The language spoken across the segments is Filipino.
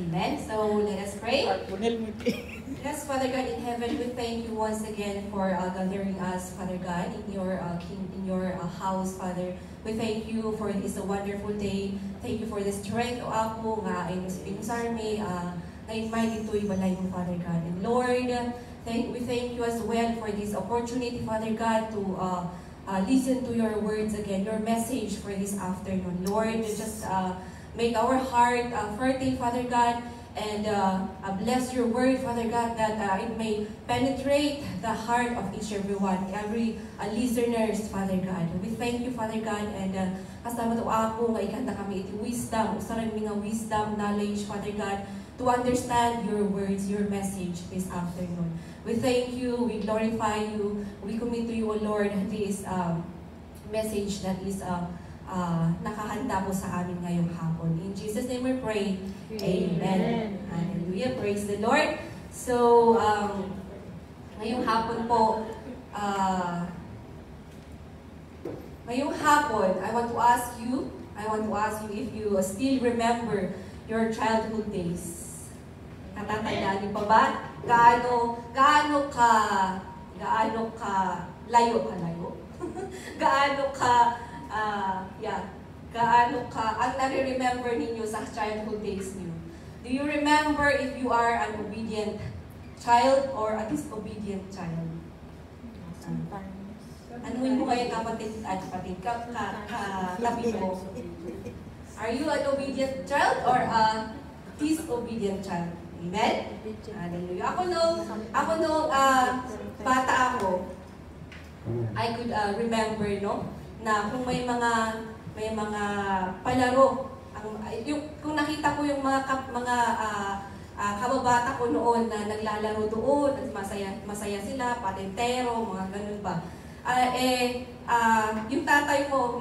Amen. So let us pray. Yes, Father God in heaven, we thank you once again for gathering us, Father God, in your house, Father. We thank you for this wonderful day. Thank you for the strength o ako nga inusarme na-invite ito'y balay mo, Father God. And Lord, we thank you as well for this opportunity, Father God, to listen to your words again, your message for this afternoon. Lord, just make our heart fertile, Father God, and bless your word, Father God, that it may penetrate the heart of each everyone, every listeners, Father God. We thank you, Father God, and kasama to ako, nga ikanta kami iti wisdom, usaran mga wisdom, knowledge, Father God, to understand your words, your message this afternoon. We thank you, we glorify you, we commit to you, O Lord, this message that is nakahanda po sa amin ngayong hapon. In Jesus' name we pray. Amen. Hallelujah. Praise the Lord. So, ngayong hapon po, I want to ask you if you still remember your childhood days. Natatandaan niyo pa ba? Gaano ka layo? Gaano ka ang nare-remember ninyo sa childhood days niyo? Do you remember if you are an obedient child or a disobedient child? Anuhin mo kayo kapatid, tabi mo. Are you an obedient child or a disobedient child? Amen? Hallelujah. Ako nung bata ako, I could remember, no, na kung may mga palaro, kung nakita ko yung mga kababata ko noon na naglalaro doon, masaya sila, patentero, mga ganun ba. Yung tatay mo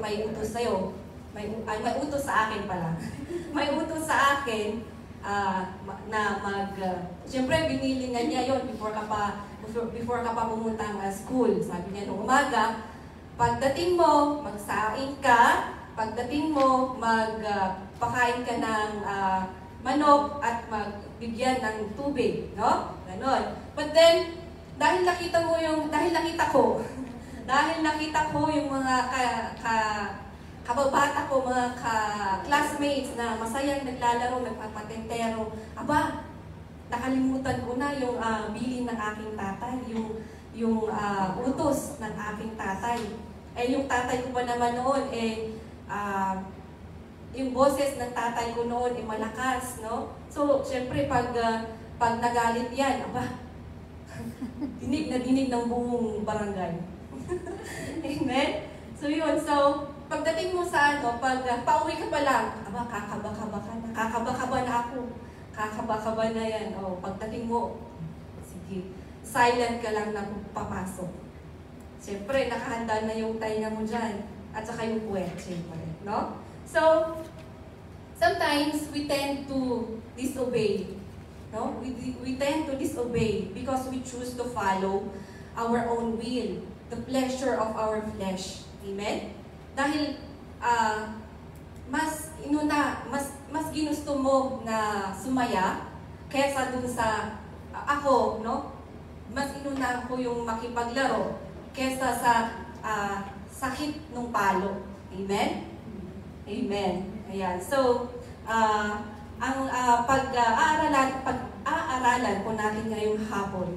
may utos sa'yo, may utos sa akin pala. May utos sa akin na siyempre binilingan niya yon before ka pa pumunta ng school. Sabi niya nung umaga, pagdating mo, magsaing ka, pagdating mo, magpakain ka ng manok at magbigyan ng tubig, no? Ganon. But then, dahil nakita ko yung mga kababata ko, mga classmates na masayang naglalaro, nagpapatentero, nakalimutan ko na yung bilin ng aking tatay, yung utos ng aking tatay. Yung tatay ko pa naman noon, yung boses ng tatay ko noon malakas, no? So, syempre, pag nagalit yan, dinig na dinig ng buong barangay. Amen? So, yun. So, pagdating mo sa pag pauwi ka pa lang, kakaba na ako. Kakaba na yan. Pagdating mo, sige, silent ka lang na papasok. Siyempre, nakahanda na yung tainga mo dyan. At saka yung puwet, siyempre. No? So, sometimes we tend to disobey. No? We tend to disobey because we choose to follow our own will, the pleasure of our flesh. Amen? Dahil mas ginusto mo na sumaya kaysa dun sa ako, no? Mas inuna ko yung makipaglaro kaysa sa sakit ng palo. Amen? Amen. Ayan. So, ang pag-aaralan po natin ngayong hapon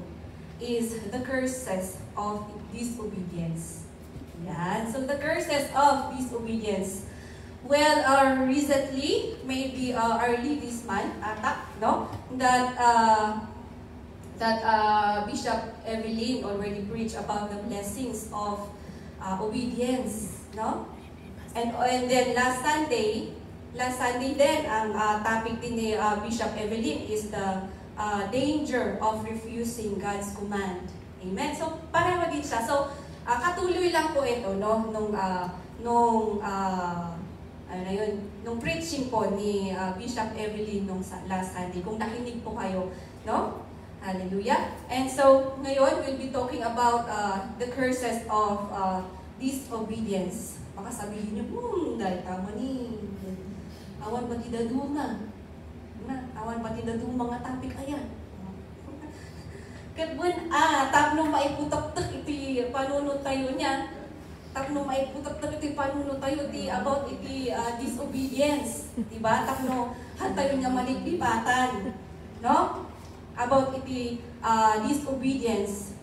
is the curses of disobedience. Yan. So, the curses of disobedience. Well, recently, maybe early this month, no? That Bishop Evelyn already preached about the blessings of obedience, no? And then last Sunday din, ang topic din ni Bishop Evelyn is the danger of refusing God's command. Amen? So, pareho din siya. So, katuloy lang po ito, no? Nung preaching po ni Bishop Evelyn nung last Sunday, kung nakinig po kayo, no? Hallelujah. And so, ngayon, we'll be talking about the curses of disobedience. Baka sabihin niyo, dahil tama ni, awan ba tidaduna? awan pati na doon mga topic, ayan. Katbun, tapno maiputak-tak iti panunod tayo niya. Tapno maiputak-tak iti panunod tayo iti about iti disobedience. Diba? Tapno tayo niya maliglipatan. No? About iti disobedience.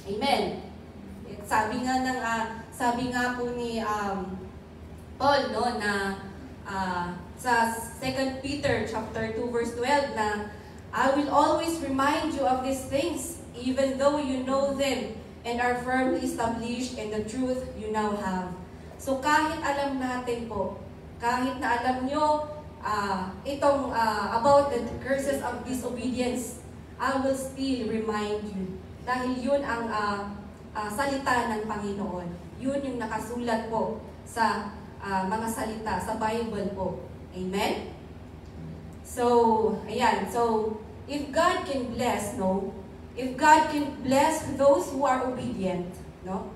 Amen. Sabi nga po ni Paul, no, na sa 2 Peter chapter 2 verse 12 na I will always remind you of these things, even though you know them and are firmly established in the truth you now have. So kahit alam natin po, kahit na alam nyo itong about the curses of disobedience, I will still remind you. Dahil yun ang salita ng Panginoon. Yun yung nakasulat po sa mga salita, sa Bible po. Amen? So, ayan. So, if God can bless, no? If God can bless those who are obedient, no?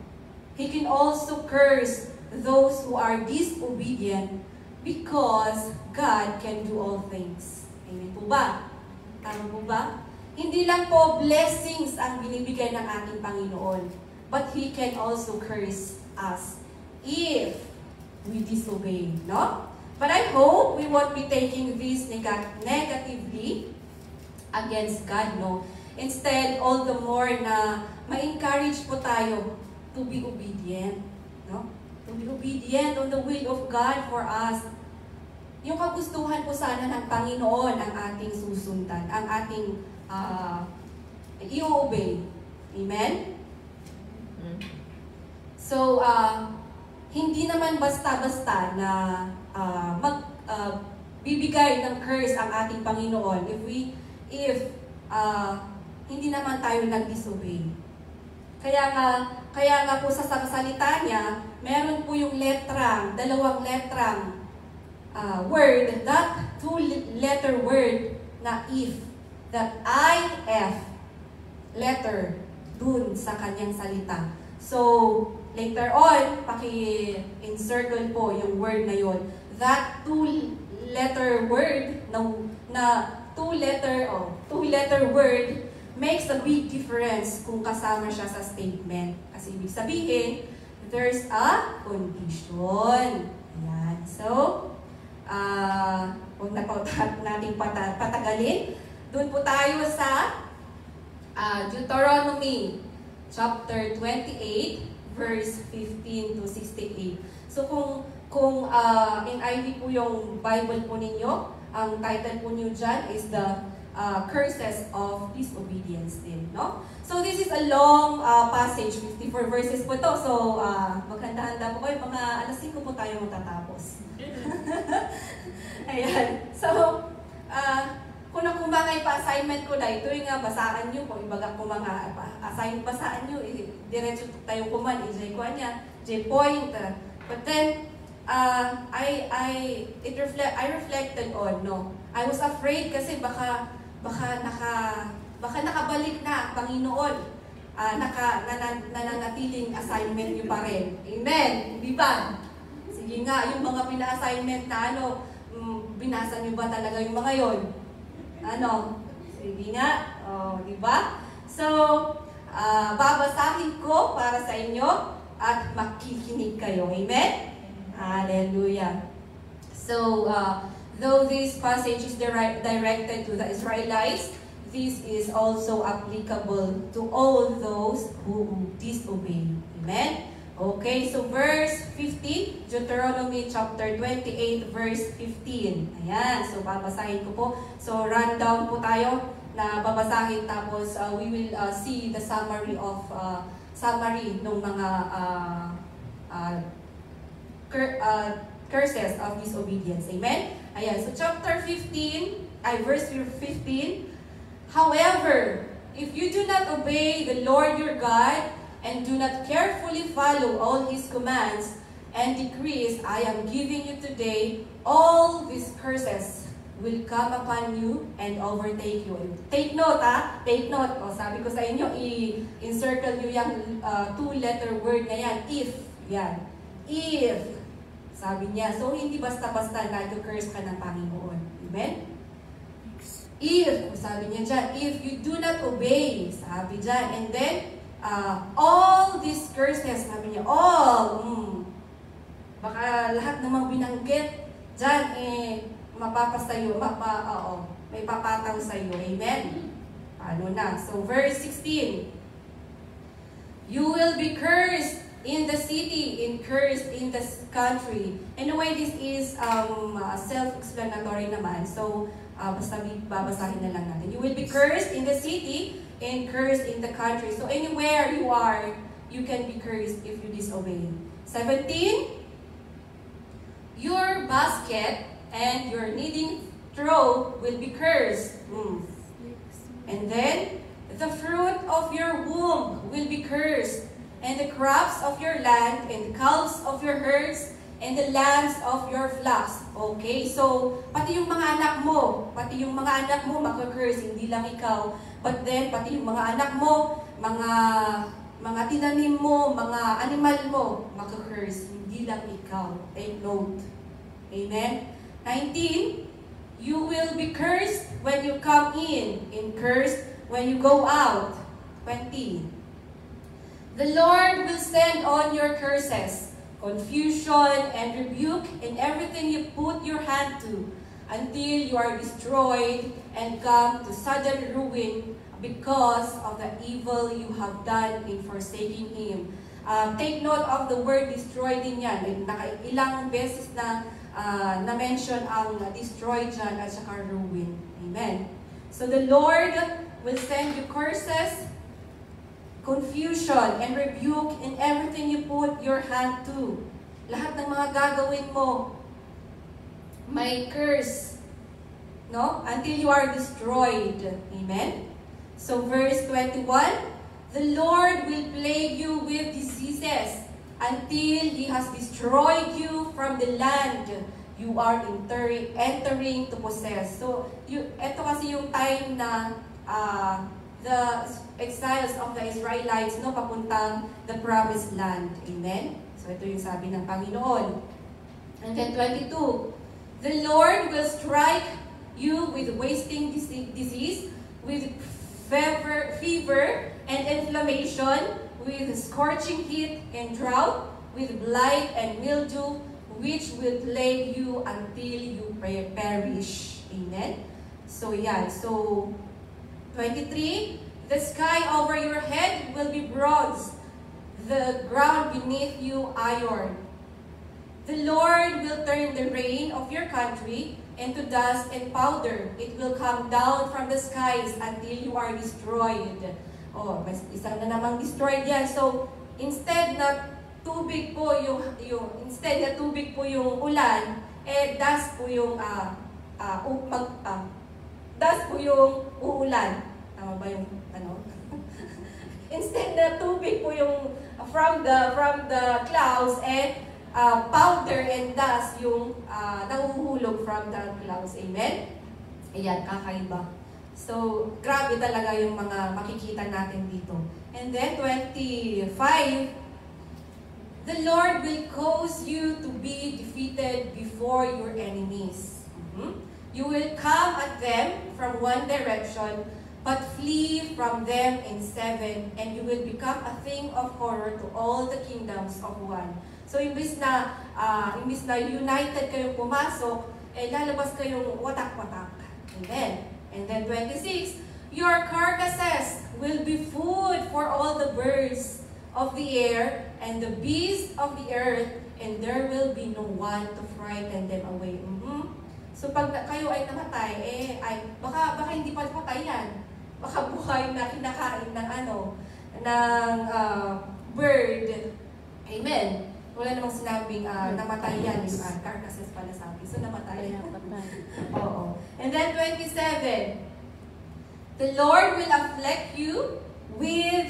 He can also curse those who are disobedient because God can do all things. Amen po ba? Tama po ba? Hindi lang po blessings ang binibigay ng ating Panginoon, but He can also curse us if we disobey, no? But I hope we won't be taking this negatively against God, no? Instead, all the more na ma-encourage po tayo to be obedient, no? To be obedient on the will of God for us. Yung kagustuhan po sana ng Panginoon ang ating susundan, ang ating i-obey. Amen? So, hindi naman basta-basta na bibigay ng curse ang ating Panginoon if hindi naman tayo nag-disobey. Kaya nga po sa salita niya, meron po yung dalawang letrang word, that two-letter word na if, that I-F letter dun sa kanyang salita. So, later on, paki-encircle po yung word na yon. That two-letter word two-letter word makes a big difference kung kasama siya sa statement. Kasi ibig sabihin, there's a condition. Ayan. So, huwag na po natin patagalin. Doon po tayo sa Deuteronomy chapter 28, verse 15 to 68. So kung NIV po yung Bible po ninyo, ang title po niyo dyan is the curses of disobedience din, no? So this is a long passage, 54 verses po to. So maghanda-handa po kayo, mga alas 5 po tayo matatapos. Ayan. So kung nakumangay pa assignment ko na ito yung basaan nyo, kung ibaga ko mga basaan nyo, diretso tayo kuman, i-J ko niya, J-point. But then, I reflected on, no? I was afraid kasi baka nakabalik na, Panginoon, nananatiling assignment nyo pa rin. Amen? Di ba? Sige nga, yung mga pina-assignment na binasa nyo ba talaga yung mga yon? Sige nga, di ba? So, babasahin ko para sa inyo at makikinig kayo. Amen? Hallelujah. So, though this passage is directed to the Israelites, this is also applicable to all those who disobey. Amen? Okay, so verse 15, Deuteronomy chapter 28, verse 15. Ayan, so babasahin ko po. So rundown po tayo na babasahin, tapos we will see the summary ng mga curses of disobedience. Amen? Ayan, so chapter 15, verse 15. However, if you do not obey the Lord your God, and do not carefully follow all His commands and decrees I am giving you today, all these curses will come upon you and overtake you. Take note, take note. O, sabi ko sa inyo, i-encircle nyo yung two-letter word na yan. If. Yan. If. Sabi niya. So, hindi basta-basta na-curse ka ng Panginoon. Amen? If, sabi niya dyan, if you do not obey, sabi dyan, and then, all these curses, sabi niya, all, baka lahat ng mga binanggit dyan, mapapasayo, may papataw sa'yo. Amen? Ano na? So, verse 16, you will be cursed in the city, and cursed in the country. Anyway, this is self-explanatory naman. So, basta babasahin na lang natin. You will be cursed in the city and cursed in the country. So anywhere you are, you can be cursed if you disobey. 17, your basket and your kneading trough will be cursed. And then, the fruit of your womb will be cursed, and the crops of your land, and the calves of your herds, and the lambs of your flocks. Okay, so pati yung mga anak mo maka-curse, hindi lang ikaw. But then, pati yung mga anak mo, mga tinanim mo, mga animal mo, maka-curse, hindi lang ikaw. Take note. Amen? 19, you will be cursed when you come in, and cursed when you go out. 20, the Lord will send on your curses, confusion and rebuke in everything you put your hand to, until you are destroyed and come to sudden ruin because of the evil you have done in forsaking Him. Take note of the word destroy din yan. Ilang beses na na-mention ang destroy dyan at saka ruin. Amen. So the Lord will send you curses, confusion, and rebuke in everything you put your hand to. Lahat ng mga gagawin mo, may curse, no? Until you are destroyed. Amen? So verse 21, the Lord will plague you with diseases until He has destroyed you from the land you are entering to possess. So, ito kasi yung time na the exiles of the Israelites, no, papuntang the promised land. Amen? So, ito yung sabi ng Panginoon. And then 22, the Lord will strike you with wasting disease, with fever and inflammation, with scorching heat and drought, with blight and mildew, which will plague you until you perish. Amen? So, yan. So, 23, the sky over your head will be bronze, the ground beneath you iron. The Lord will turn the rain of your country into dust and powder. It will come down from the skies until you are destroyed. Oh, mas isang na namang destroyed yan. So, instead na tubig po yung ulan, dust po yung dust po yung uulan. Tama ba yung ano? Instead na tubig po yung from the clouds, powder and dust yung nahuhulog from the clouds. Amen? Ayan, kakaiba. So, grabe talaga yung mga makikita natin dito. And then, 25, the Lord will cause you to be defeated before your enemies. You will come at them from one direction, but flee from them in seven, and you will become a thing of horror to all the kingdoms of one. So, imbis na united kayong pumasok, lalabas kayong watak-watak. Amen. And then 26, your carcasses will be food for all the birds of the air and the beasts of the earth, and there will be no one to frighten them away. So pag kayo ay namatay, baka hindi pa patay yan. Baka buhay na kinakain ng bird. Amen. Wala namang sinabing namatay yan, yung carcasses pala sabi. So namatay yan. Oo. And then 27, the Lord will afflict you with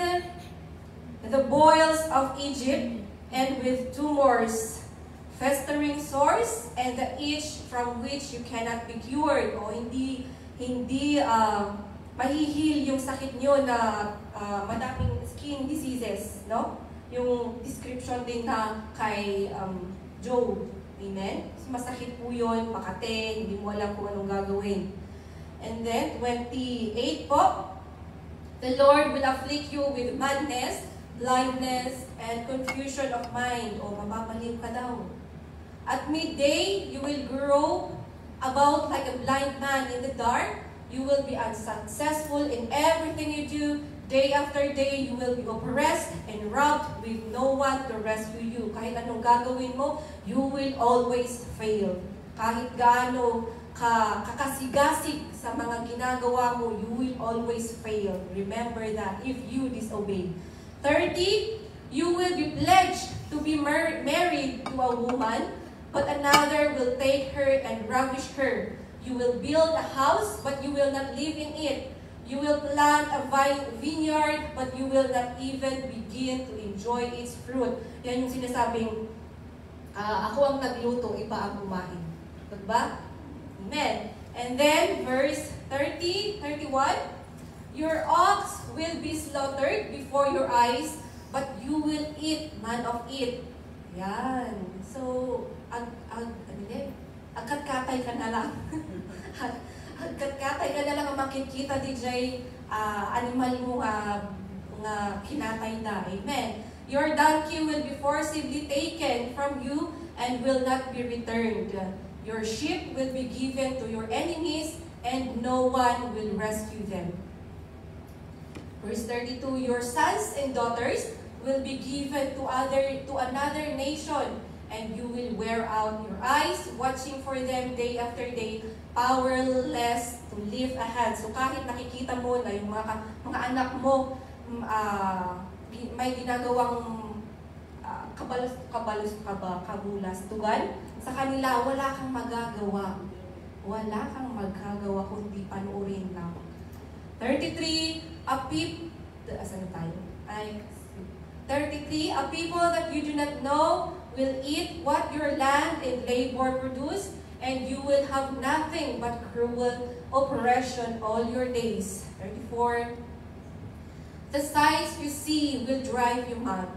the boils of Egypt, and with tumors, festering sores, and the itch from which you cannot be cured. O hindi mahihil yung sakit nyo na madaming skin diseases, no? Yung description din na kay Job. Amen? So, masakit po yun, makate, hindi mo alam kung anong gagawin. And then 28 po, the Lord will afflict you with madness, blindness, and confusion of mind. O mapapaliw ka daw. At midday, you will grow about like a blind man in the dark. You will be unsuccessful in everything you do. Day after day, you will be oppressed and robbed with no one to rescue you. Kahit anong gagawin mo, you will always fail. Kahit gaano kakasigasig sa mga ginagawa mo, you will always fail. Remember that if you disobey. 30, you will be pledged to be married to a woman, but another will take her and ravish her. You will build a house, but you will not live in it. You will plant a vineyard, but you will not even begin to enjoy its fruit. Yan yung sinasabing, ako ang nagluto, iba ang kumain. Diba? Amen. And then, verse 30, 31, your ox will be slaughtered before your eyes, but you will eat none of it. Yan. So, agkat-katay ka na lang. Agkat-katay ka na lang ang makikita DJ animal mo nga kinatay na. Amen. Your donkey will be forcibly taken from you and will not be returned. Your sheep will be given to your enemies and no one will rescue them. Verse 32, your sons and daughters will be given to another nation, and you will wear out your eyes, watching for them day after day, powerless to lift a hand. So kahit nakikita mo na yung mga anak mo may ginagawang kabulastugan, sa kanila wala kang magagawa. Wala kang magagawa kundi panuorin lang. 33, a people that you do not know will eat what your land and labor produce, and you will have nothing but cruel oppression all your days. 34. The sights you see will drive you mad.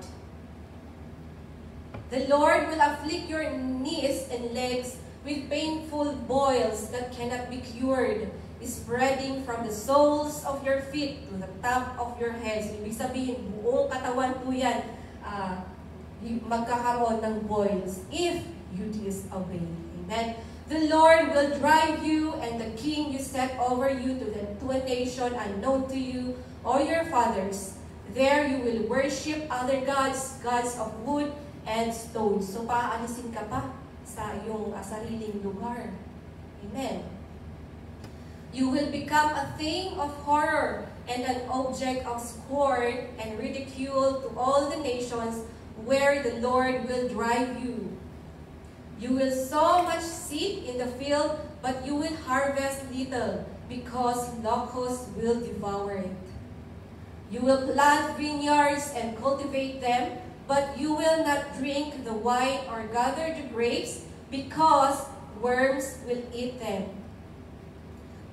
The Lord will afflict your knees and legs with painful boils that cannot be cured, spreading from the soles of your feet to the top of your heads. Ibig sabihin, buong katawan po yan, magkakaroon ng boils if you disobey. Amen. The Lord will drive you and the king you set over you to a nation unknown to you or your fathers. There you will worship other gods, gods of wood and stone. So paalisin ka pa sa iyong sariling lugar. Amen. You will become a thing of horror and an object of scorn and ridicule to all the nations where the Lord will drive you. You will sow much seed in the field, but you will harvest little, because locusts will devour it. You will plant vineyards and cultivate them, but you will not drink the wine or gather the grapes, because worms will eat them.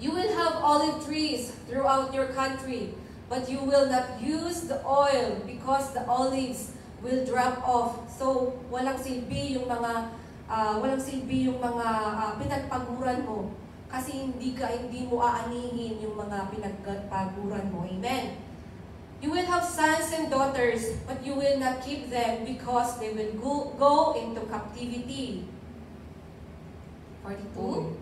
You will have olive trees throughout your country, but you will not use the oil, because the olives will drop off. So, walang silbi yung mga pinagpaguran mo, kasi hindi mo aanihin yung mga pinagpaguran mo. Amen. You will have sons and daughters, but you will not keep them, because they will go into captivity. 42.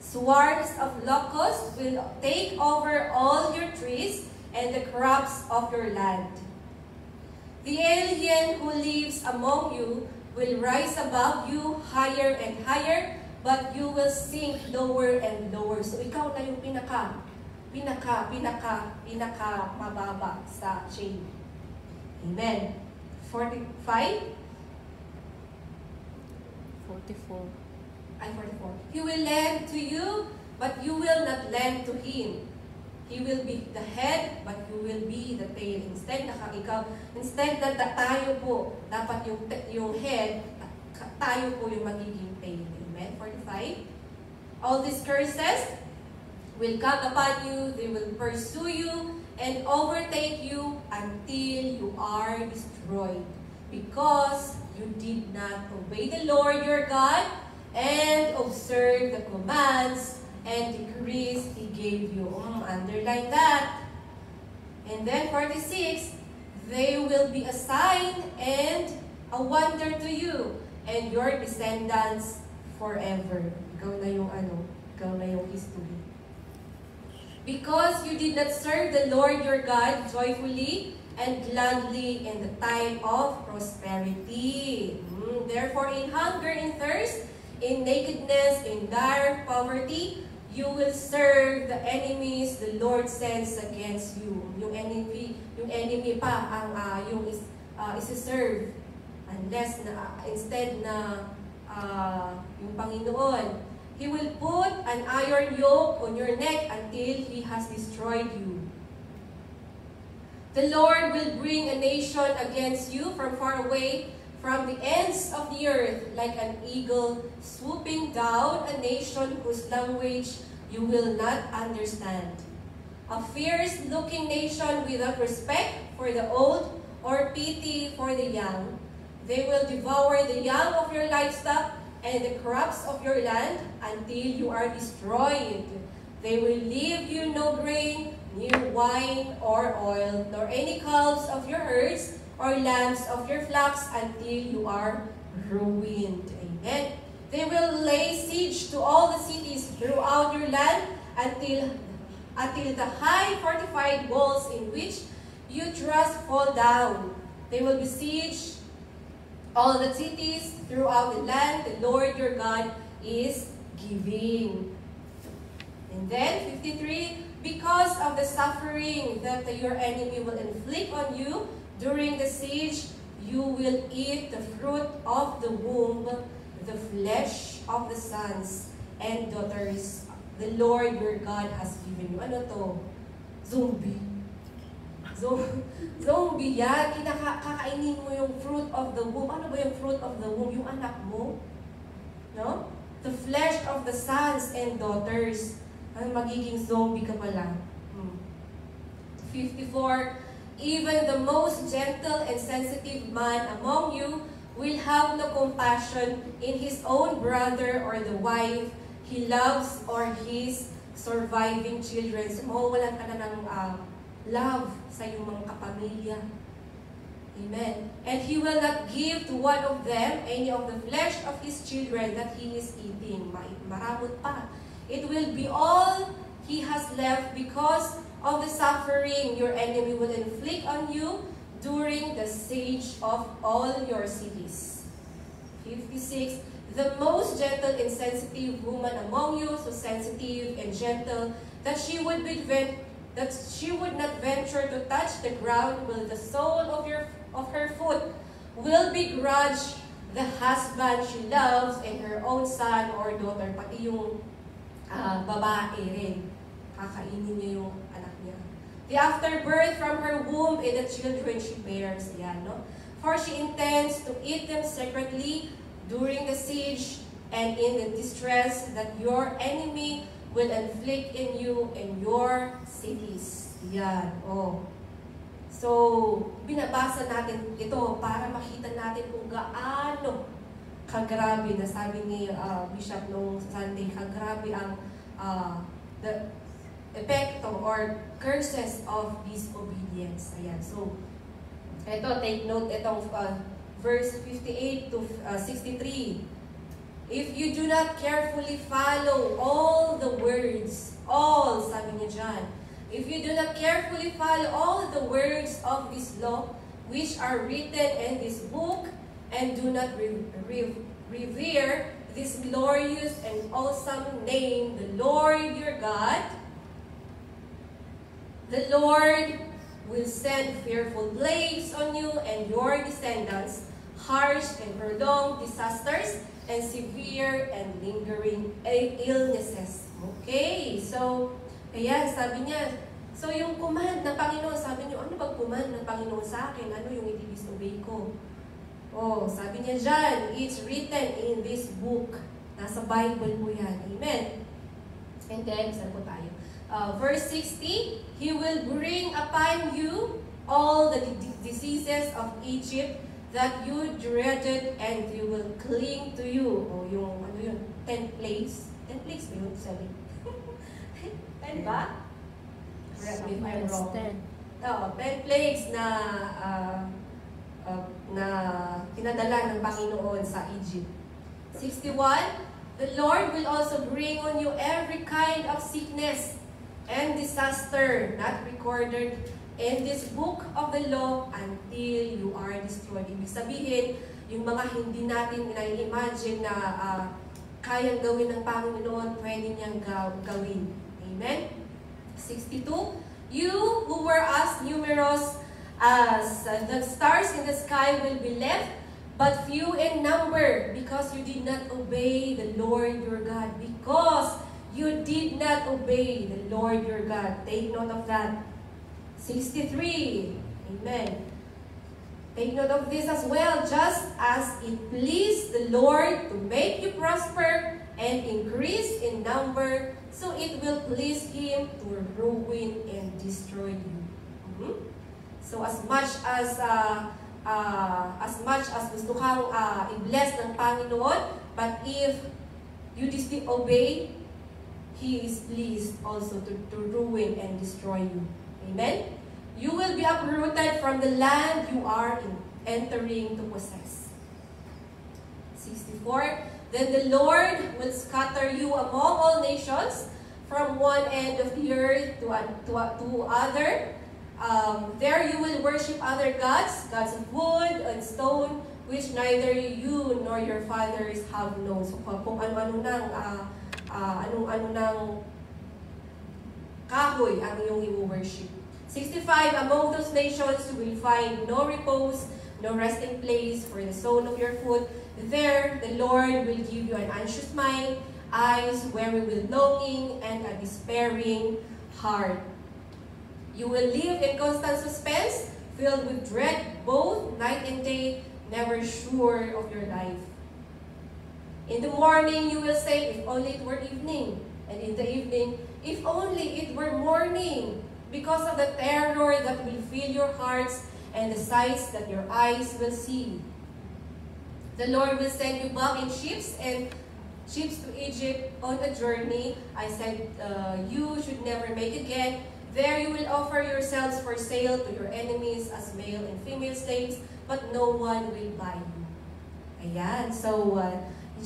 Swarms of locusts will take over all your trees and the crops of your land. The alien who lives among you will rise above you higher and higher, but you will sink lower and lower. So ikaw na yung pinaka mababa sa chain. Amen. 45. 44. He will lend to you, but you will not lend to him. He will be the head, but you will be the tail. Instead na tayo po, dapat yung head, tayo po yung magiging tail. Amen. 45. All these curses will come upon you, they will pursue you, and overtake you until you are destroyed, because you did not obey the Lord your God, and observe the commands and decrees He gave you. Underline that. And then 46, they will be a sign and a wonder to you and your descendants forever. Ikaw na yung history. Because you did not serve the Lord your God joyfully and gladly in the time of prosperity. Therefore, in hunger and thirst, in nakedness, in dire poverty, you will serve the enemies the Lord sends against you. Yung enemy pa ang isi-serve. Unless instead na yung Panginoon, He will put an iron yoke on your neck until He has destroyed you. The Lord will bring a nation against you from far away, from the ends of the earth, like an eagle swooping down, a nation whose language you will not understand. A fierce-looking nation without respect for the old or pity for the young. They will devour the young of your livestock and the crops of your land until you are destroyed. They will leave you no grain, new wine or oil, nor any calves of your herds or lambs of your flocks until you are ruined. Amen. They will lay siege to all the cities throughout your land until the high fortified walls in which you trust fall down. They will besiege all the cities throughout the land the Lord your God is giving. And then 53, because of the suffering that your enemy will inflict on you during the siege, you will eat the fruit of the womb, the flesh of the sons and daughters the Lord your God has given you. Ano to? Zombie. Zombie yan. Kakainin mo yung fruit of the womb. Ano ba yung fruit of the womb? Yung anak mo. No? The flesh of the sons and daughters. Ano, magiging zombie ka pala. 54, even the most gentle and sensitive man among you will have no compassion in his own brother or the wife he loves or his surviving children. So, mawawalan ka na ng love sa iyong mga kapamilya. Amen. And he will not give to one of them any of the flesh of his children that he is eating. Maramot pa. It will be all he has left because of the suffering your enemy will inflict on you during the siege of all your cities. 56. The most gentle and sensitive woman among you, so sensitive and gentle, that she would not venture to touch the ground with the sole of her foot, will begrudge the husband she loves and her own son or daughter, pati yung babae rin. Kakainin niya yung anak niya. The afterbirth from her womb and the children she bears. Yan, no? For she intends to eat them secretly during the siege and in the distress that your enemy will inflict in you and your cities. Yan, oh. So, binabasa natin ito para makita natin kung gaano kagrabe na sabi ni Bishop nung Sunday, kagrabe ang the effect or curses of disobedience. Ayan, so, ito, take note, itong verse 58 to 63. If you do not carefully follow all the words, all, sabi niya dyan, if you do not carefully follow all the words of this law, which are written in this book, and do not revere this glorious and awesome name, the Lord your God, the Lord will send fearful plagues on you and your descendants, harsh and prolonged disasters, and severe and lingering illnesses. Okay, so, ayan, sabi niya, so yung command ng Panginoon, sabi niyo, ano bang command ng Panginoon sa akin? Ano yung i-disobey ko? Oh, sabi niya dyan, it's written in this book. Nasa Bible mo yan. Amen. And then, saan po tayo? Verse 60, He will bring upon you all the diseases of Egypt that you dreaded, and you will cling to you. O yung, ano yun, 10 plagues. 10 plagues ba yun? 7. 10 ba? Correct me if I'm wrong. 10 plagues na pinadala ng Panginoon sa Egypt. 61, the Lord will also bring on you every kind of sickness and disaster not recorded in this book of the law until you are destroyed. Ibig sabihin, yung mga hindi natin na-imagine na kayang gawin ng Panginoon, pwede niyang gawin. Amen? 62, you who were as numerous as the stars in the sky will be left, but few in number, because you did not obey the Lord your God. Because you did not obey the Lord your God. Take note of that. 63. Amen. Take note of this as well. Just as it pleased the Lord to make you prosper and increase in number, so it will please Him to ruin and destroy you. So as much as gusto kang i-bless ng Panginoon, but if you disobey, He is pleased also to ruin and destroy you. Amen? You will be uprooted from the land you are entering to possess. 64. Then the Lord will scatter you among all nations, from one end of the earth to other. There you will worship other gods, gods of wood and stone, which neither you nor your fathers have known. So kung ano-ano nang kahoy ang iyong i-worship. 65, among those nations you will find no repose, no resting place for the sole of your foot. There the Lord will give you an anxious mind, eyes weary with longing, and a despairing heart. You will live in constant suspense, filled with dread both night and day, never sure of your life. In the morning you will say, if only it were evening. And in the evening, if only it were morning. Because of the terror that will fill your hearts and the sights that your eyes will see. The Lord will send you back in ships to Egypt on a journey I said you should never make again. There you will offer yourselves for sale to your enemies as male and female slaves, but no one will buy you. Ayan, so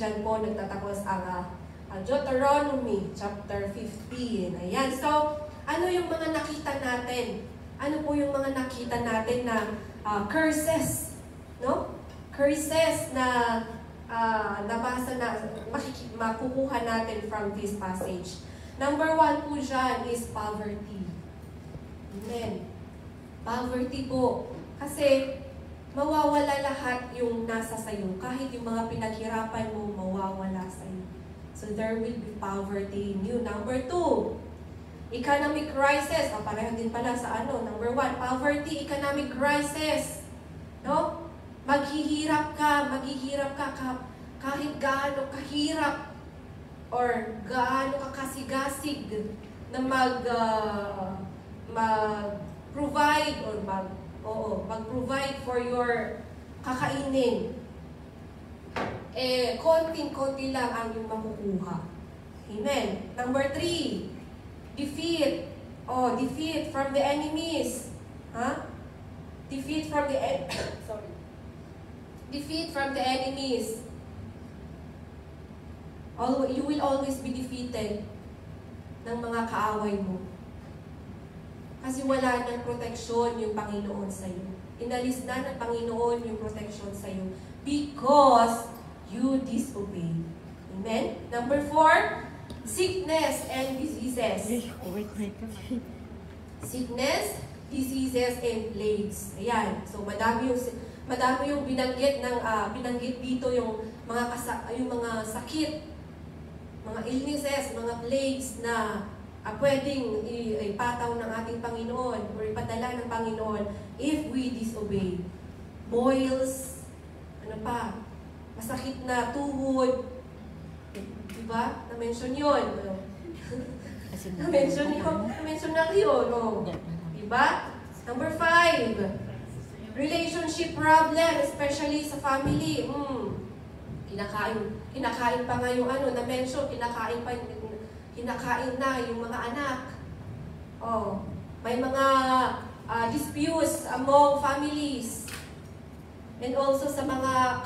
dyan po nagtatapos ang Deuteronomy chapter 15. Ayan, so ano yung mga nakita natin? Ano po yung mga nakita natin na curses? No? Curses na nabasa na, makukuha natin from this passage. Number 1 po dyan is poverty. Amen. Poverty po. Kasi mawawala lahat yung nasa sayo. Kahit yung mga pinaghirapan mo, mawawala sayo. So there will be poverty in you. Number 2, economic crisis. Pareho din pala sa number 1, poverty, economic crisis. No? Maghihirap ka kahit gaano kahirap or gaano ka kasigasig na mag-provide or mag-provide for your kakainin. Konting-konti lang ang iyong makukuha. Amen. Number 3, defeat. Defeat from the enemies. Defeat from the defeat from the enemies. You will always be defeated ng mga kaaway mo. Kasi wala ng proteksyon yung Panginoon sa iyo. Inalis na ng Panginoon yung proteksyon sa iyo because you disobey. Amen? Number 4, sickness and diseases. Sickness, diseases, and plagues. Ayan. So, madami yung binanggit dito yung mga sakit, mga illnesses, mga plagues na pwedeng ipataw ng ating Panginoon or ipadala ng Panginoon if we disobey. Boils, masakit na tuhod, diba? Na-mention yun. Na-mention na yun. Diba? Number 5, relationship problem, especially sa family. Kinakain pa nga yung na-mention, kinakain pa kinakain na yung mga anak. Oh, may mga disputes among families. And also sa mga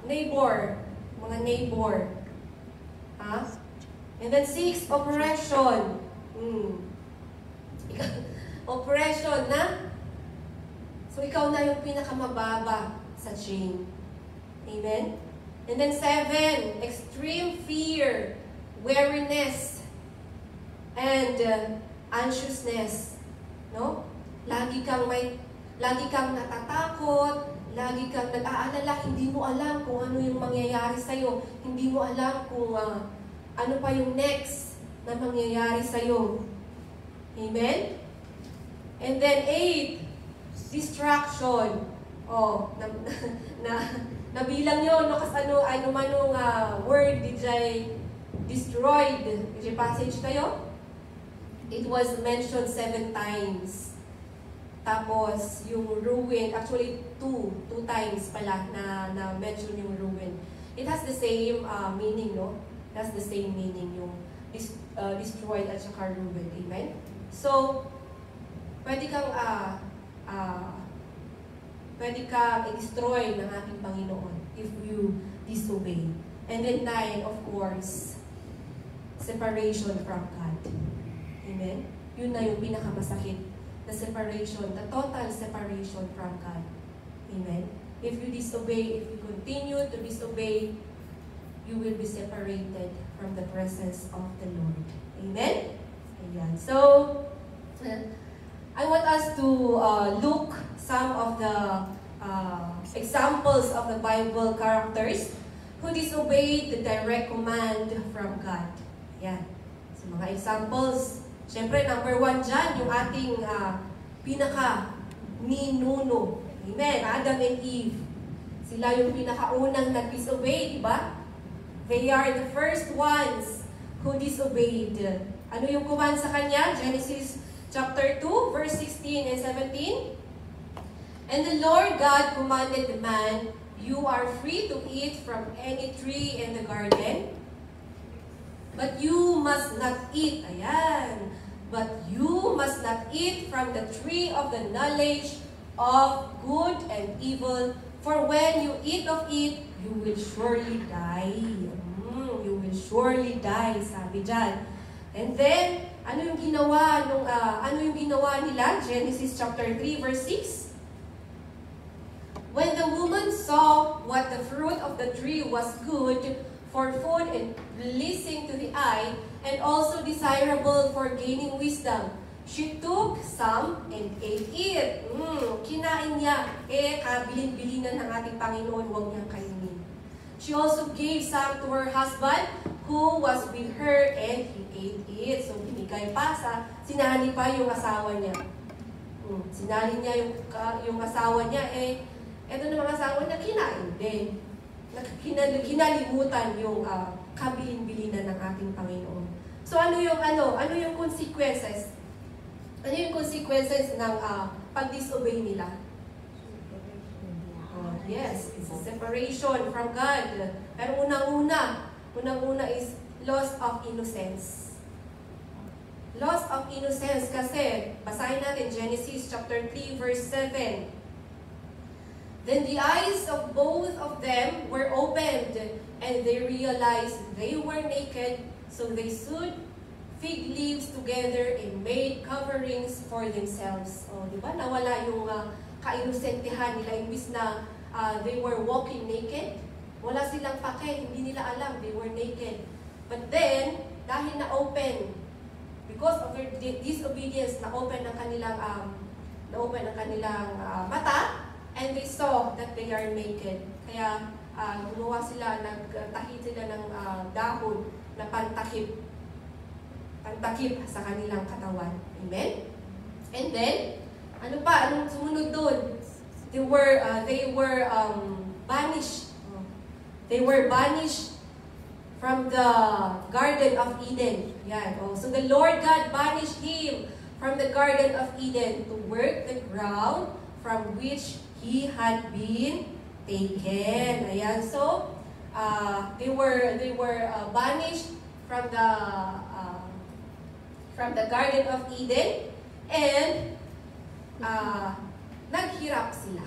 neighbor. Ha? And then 6, oppression. Oppression na. So ikaw na yung pinakamababa sa chain. Amen? And then 7, extreme fear, weariness, and anxiousness. No? Lagi kang natatakot, lagi kang nag-aalala, hindi mo alam kung ano yung mangyayari sa'yo, hindi mo alam kung ano pa yung next na mangyayari sa'yo. Amen? And then 8, distraction. Oh, nabilang yun, no? Kasi ano manong word DJ destroyed. DJ passage kayo? It was mentioned 7 times. Tapos, yung ruin, actually 2 times pala na mention yung ruin. It has the same meaning, no? It has the same meaning, yung destroyed at saka ruin. Amen? So, pwede kang i-destroy ng ating Panginoon if you disobey. And then 9, of course, separation from God. Amen? Yun na yung pinakamasakit. The separation, the total separation from God. Amen? If you disobey, if you continue to disobey, you will be separated from the presence of the Lord. Amen? Ayan. So, I want us to look some of the examples of the Bible characters who disobeyed the direct command from God. Ayan. So, mga examples. Siyempre, number 1 dyan, yung ating pinaka-ninuno. Amen? Adam and Eve. Sila yung pinakaunang nag-disobey, di ba? They are the first ones who disobeyed. Ano yung command sa kanya? Genesis chapter 2, verse 16 and 17. And the Lord God commanded the man, "You are free to eat from any tree in the garden, but you must not eat." Ayan. But you must not eat from the tree of the knowledge of good and evil, for when you eat of it, you will surely die. You will surely die, sabi dyan. And then, ano yung ginawa nila? Genesis chapter 3, verse 6. When the woman saw what the fruit of the tree was good for food and pleasing to the eye, and also desirable for gaining wisdom, she took some and ate it. Kinain niya. Kabilin-bilinan ng ating Panginoon, huwag niyang kainin. She also gave some to her husband who was with her, and he ate it. So, binigay pa sinali pa yung asawa niya. Sinali niya yung asawa niya, eto namang asawa niya, kinain din. Kinalimutan yung kabilin-bilinan ng ating Panginoon. So ano yung consequences? Ano yung consequences ng pag-disobey nila? Yes, it's a separation from God. Pero unang-una is loss of innocence. Loss of innocence kasi, basahin natin Genesis chapter 3 verse 7. Then the eyes of both of them were opened, and they realized they were naked, so they sewed fig leaves together and made coverings for themselves. O, di ba? Nawala yung ka-inosentihan nila. Imbis na they were walking naked, wala silang pake, hindi nila alam, they were naked. But then, dahil na-open, because of their disobedience, na-open ang kanilang mata, and they saw that they are naked. Kaya gumawa sila, nagtahi sila ng dahon na pantakip sa kanilang katawan. Amen? And then, anong sumunod doon? They were banished. They were banished from the Garden of Eden. Yan. So the Lord God banished him from the Garden of Eden to work the ground from which he had been taken. Ayan. So, they were banished from the Garden of Eden, and naghirap sila.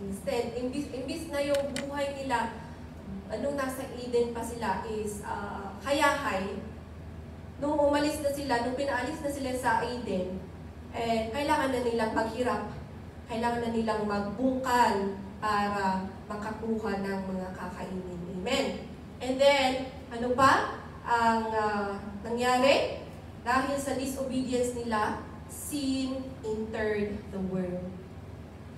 Instead, imbis na yung buhay nila, nung nasa Eden pa sila is hayahay, nung umalis na sila, nung pinaalis na sila sa Eden, kailangan na nilang maghirap, kailangan na nilang magbungkal para makakuha ng mga kakainin. Amen. And then, ano pa ang nangyari? Dahil sa disobedience nila, sin entered the world.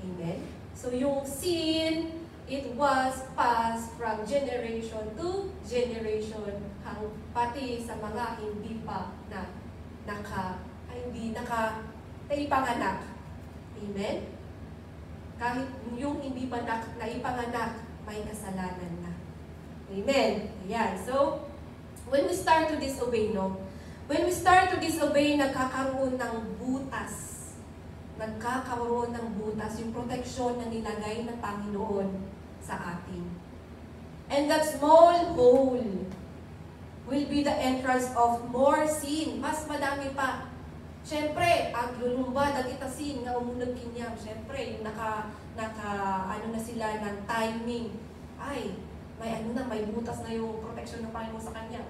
Amen. So yung sin, it was passed from generation to generation, pati sa mga hindi pa naipanganak. Amen? Kahit yung hindi pa naipanganak, may kasalanan na. Amen? Ayan. So, when we start to disobey, nagkakaroon ng butas. Yung proteksyon na nilagay ng Panginoon sa atin. And that small hole will be the entrance of more sin. Mas madami pa. Siyempre, aglulumbad ang itasin na umunag kinyam. Siyempre, yung ano na sila ng timing. Ay, may butas na yung proteksyon ng Panginoon sa kanya.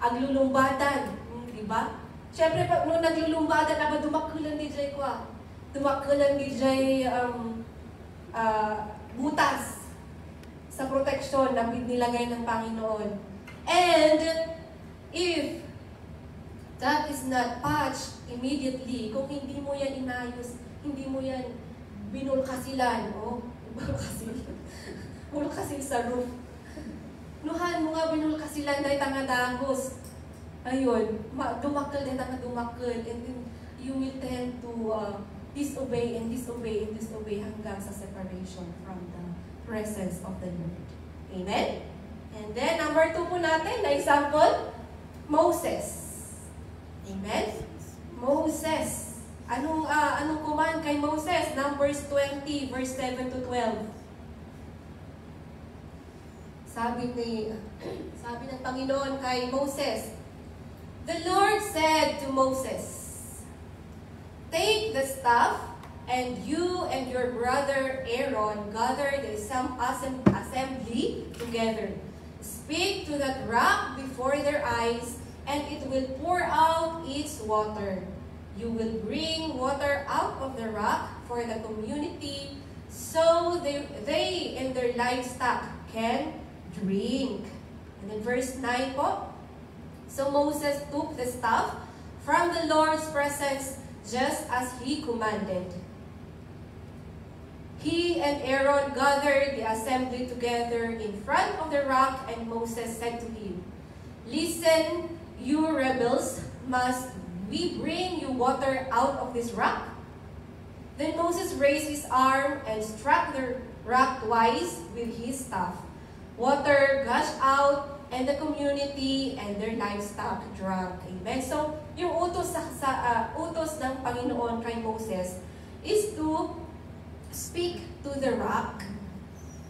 Aglulumbadan. Diba? Siyempre, nung naglulumbadan, dumakulan di Jay butas sa proteksyon na nilagay ng Panginoon. And if that is not patched immediately, kung hindi mo yan inayos, hindi mo yan binulkasilan, bulkasil sa roof. Nuhan mo nga binulkasilan dahil tangadagos. Ayun, dumakal din dumakal, and then you will tend to disobey hanggang sa separation from the presence of the Lord. Amen? And then, number 2 po natin, na example, Moses. Amen? Moses. Anong command kay Moses? Numbers 20, verse 7 to 12. Sabi ng Panginoon kay Moses, the Lord said to Moses, take the staff, and you and your brother Aaron gather the assembly together. Speak to that rock before their eyes, and it will pour out its water. You will bring water out of the rock for the community, so they and their livestock can drink. And then verse 9 po. So Moses took the staff from the Lord's presence, just as he commanded. He and Aaron gathered the assembly together in front of the rock, and Moses said to him, listen, you rebels, must we bring you water out of this rock? Then Moses raised his arm and struck the rock twice with his staff. Water gushed out, and the community and their livestock drank. Amen. So, yung utos ng Panginoon kay Moses is to speak to the rock.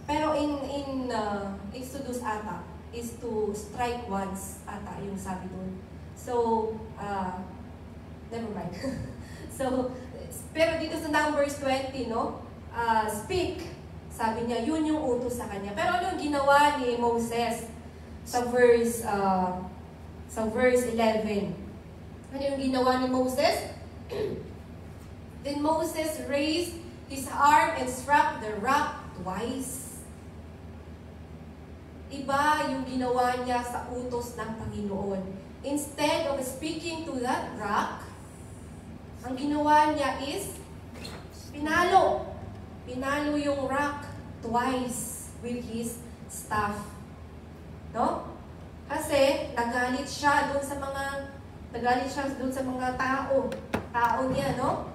Pero in Exodus ata, is to strike once ata yung sabi doon. So, never mind. So, pero dito sa Numbers 20, speak. Sabi niya, yun yung utos sa kanya. Pero ano yung ginawa ni Moses sa verse 11? Ano yung ginawa ni Moses? Then Moses raised his arm and struck the rock twice. Iba yung ginawa niya sa utos ng Panginoon. Instead of speaking to that rock, ang ginawa niya is pinalo. Pinalo yung rock twice with his staff. No? Kasi nagalit siya doon sa mga tao niya, no?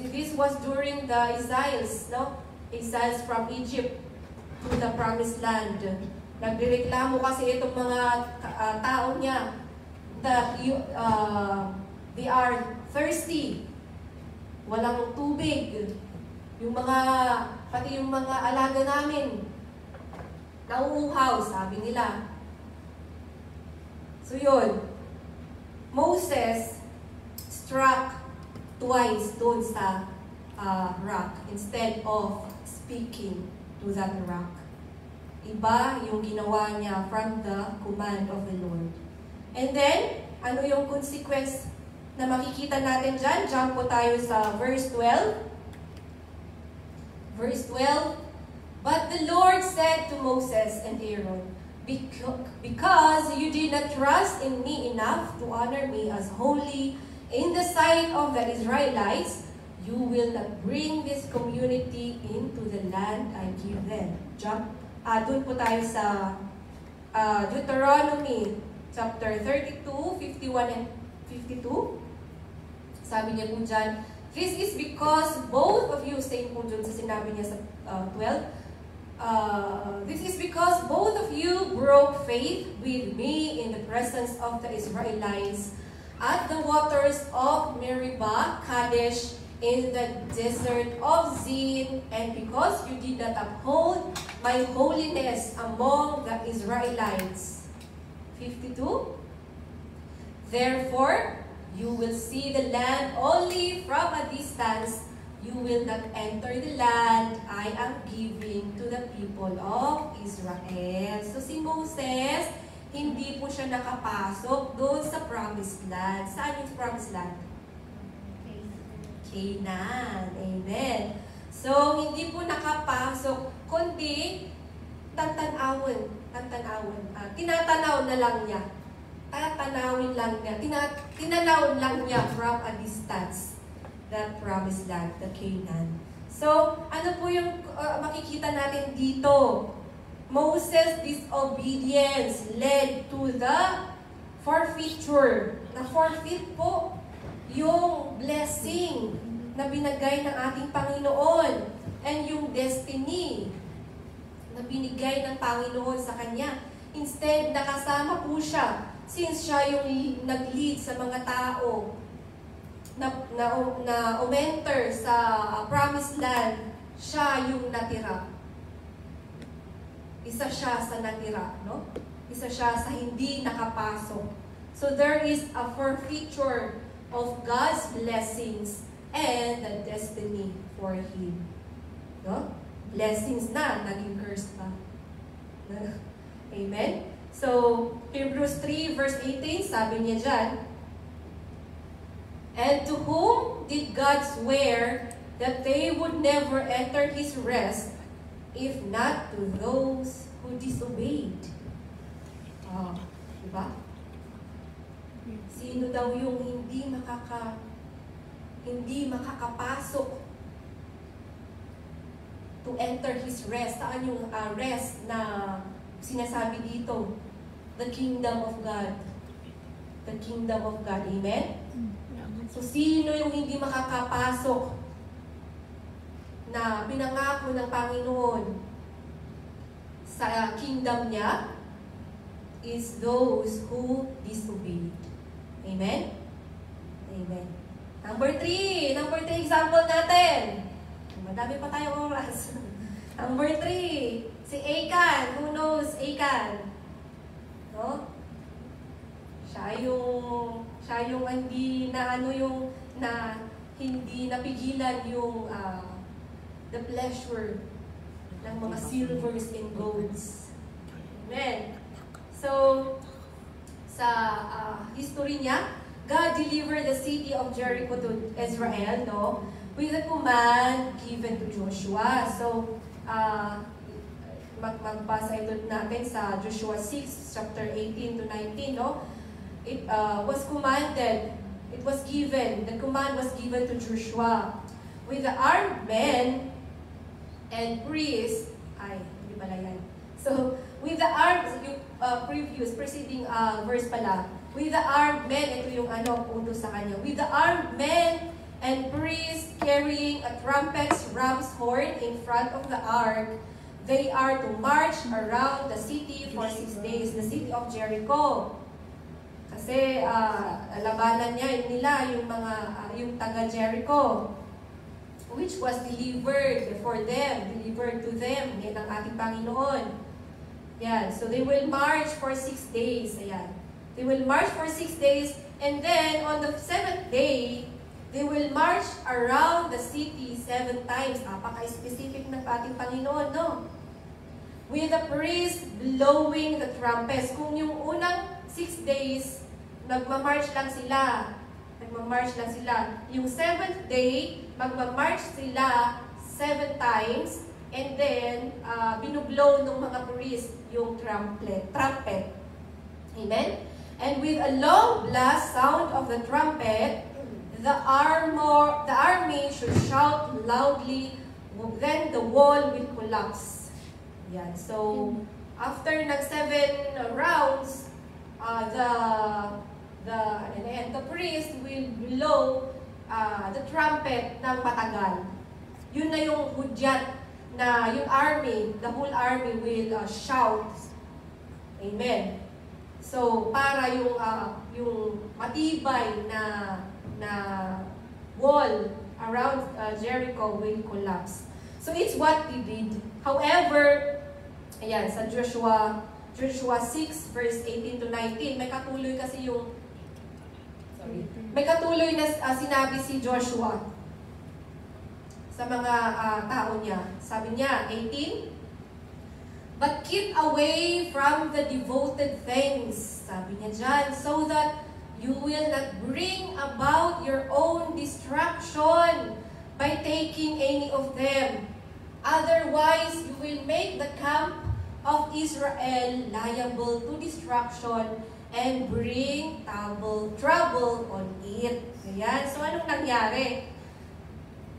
This was during the exiles, no? Exiles from Egypt to the promised land. Nagreklamo kasi itong mga tao niya that they are thirsty. Walang tubig. Pati yung mga alaga namin, nauuhaw, sabi nila. So yun, Moses struck twice doon sa rock instead of speaking to that rock. Iba yung ginawa niya from the command of the Lord. And then, ano yung consequence na makikita natin dyan? Jump po tayo sa verse 12. Verse 12, "But the Lord said to Moses and Aaron, because you did not trust in me enough to honor me as holy in the sight of the Israelites, you will not bring this community into the land I give them." Doon po tayo sa Deuteronomy chapter 32, 51 and 52. Sabi niya po dyan, "This is because both of you," same po dun sa sinabi niya sa 12, "This is because both of you broke faith with me in the presence of the Israelites at the waters of Meribah, Kadesh, in the desert of Zin, and because you did not uphold my holiness among the Israelites." 52, "Therefore, you will see the land only from a distance. You will not enter the land I am giving to the people of Israel." So si Moses, hindi po siya nakapasok doon sa promised land. Saan yung promised land? Canaan. Amen. So, hindi po nakapasok, kundi tantanawin. Tinatanaw na lang niya. Tatanawin lang niya. Tinanaw lang niya from a distance that promised land, the Canaan. So, ano po yung makikita natin dito? Moses' disobedience led to the forfeiture. Na-forfeit po yung blessing na binigay ng ating Panginoon and yung destiny na binigay ng Panginoon sa kanya. Instead, nakasama po siya since siya yung nag-lead sa mga tao na umenter sa promised land, siya yung natira. Isa siya sa natira, no? Isa siya sa hindi nakapasok. So there is a forfeiture of God's blessings and the destiny for him. No? Blessings na, naging curse pa. Amen? So, Hebrews 3 verse 18, sabi niya dyan, "And to whom did God swear that they would never enter His rest, if not to those who disobeyed?" Diba? Sino daw yung hindi makakapasok to enter His rest? Saan yung rest na sinasabi dito? The kingdom of God. The kingdom of God. Amen? So, sino yung hindi makakapasok na pinangako ng Panginoon sa kingdom niya? Is those who disobeyed. Amen? Amen. Number 3 example natin. Madami pa tayong oras. Number 3, si Achan. Who knows Achan? No? Siya yung hindi napigilan yung the pleasure ng mga silvers and golds. Amen. So, sa history niya, God delivered the city of Jericho to Israel, no? With a command given to Joshua. So, magbasa ito natin sa Joshua 6, chapter 18 to 19, no? It was commanded, it was given, the command was given to Joshua. With the armed men and priests, hindi pala yan. So, with the armed, yung preceding verse pala, with the armed men, ito yung utos sa kanya, with the armed men and priests carrying a trumpet's ram's horn in front of the ark, they are to march around the city for 6 days, the city of Jericho. Kasi labanan nila yung taga Jericho, which was delivered to them, yan ang ating Panginoon. Yan, so they will march for 6 days. Ayan. They will march for 6 days, and then on the 7th day, they will march around the city 7 times. Napaka-specific ng ating Panginoon, no? With the priest blowing the trumpets. Kung yung unang 6 days, nagmamarch lang sila. Yung 7th day, magmamarch sila 7 times, and then, binublow ng mga priest yung trumpet. Amen? And with a long blast sound of the trumpet, the army should shout loudly, then the wall will collapse. Yan. So, after ng 7 rounds, the priest will blow the trumpet ng matagal. Yun na yung hudyat na yung army, the whole army will shout. Amen. So, para yung matibay na wall around Jericho will collapse. So, it's what they did. However, ayan, sa Joshua 6, verse 18 to 19, may katuloy kasi may katuloy na sinabi si Joshua sa mga tao niya. Sabi niya, 18, "But keep away from the devoted things," sabi niya dyan, "so that you will not bring about your own destruction by taking any of them. Otherwise, you will make the camp of Israel liable to destruction and bring trouble on it." Ayan. So, anong nangyari?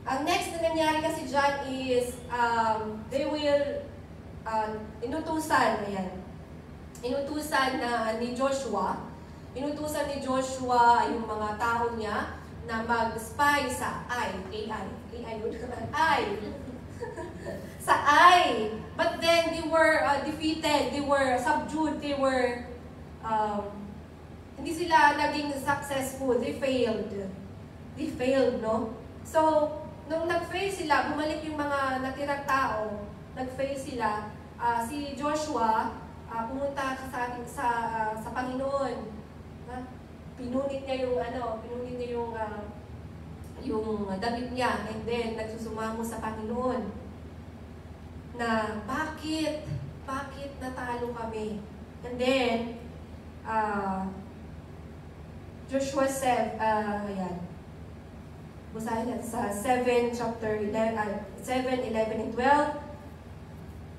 Ang next na nangyari kasi dyan is, they will inutusan ni Joshua yung mga tao niya na mag-spy sa sa Ai. But then they were defeated, they were subdued, they were hindi sila naging successful, they failed, no? So, nung nag-fail sila, bumalik yung mga natirang tao, nag-fail sila, si Joshua pumunta sa Panginoon. Pinunit niya yung damit niya, and then nagsusumamo sa Panginoon na bakit natalo kami? And then Joshua said, ayan, basahin natin sa 7, chapter 11, 11 and 12.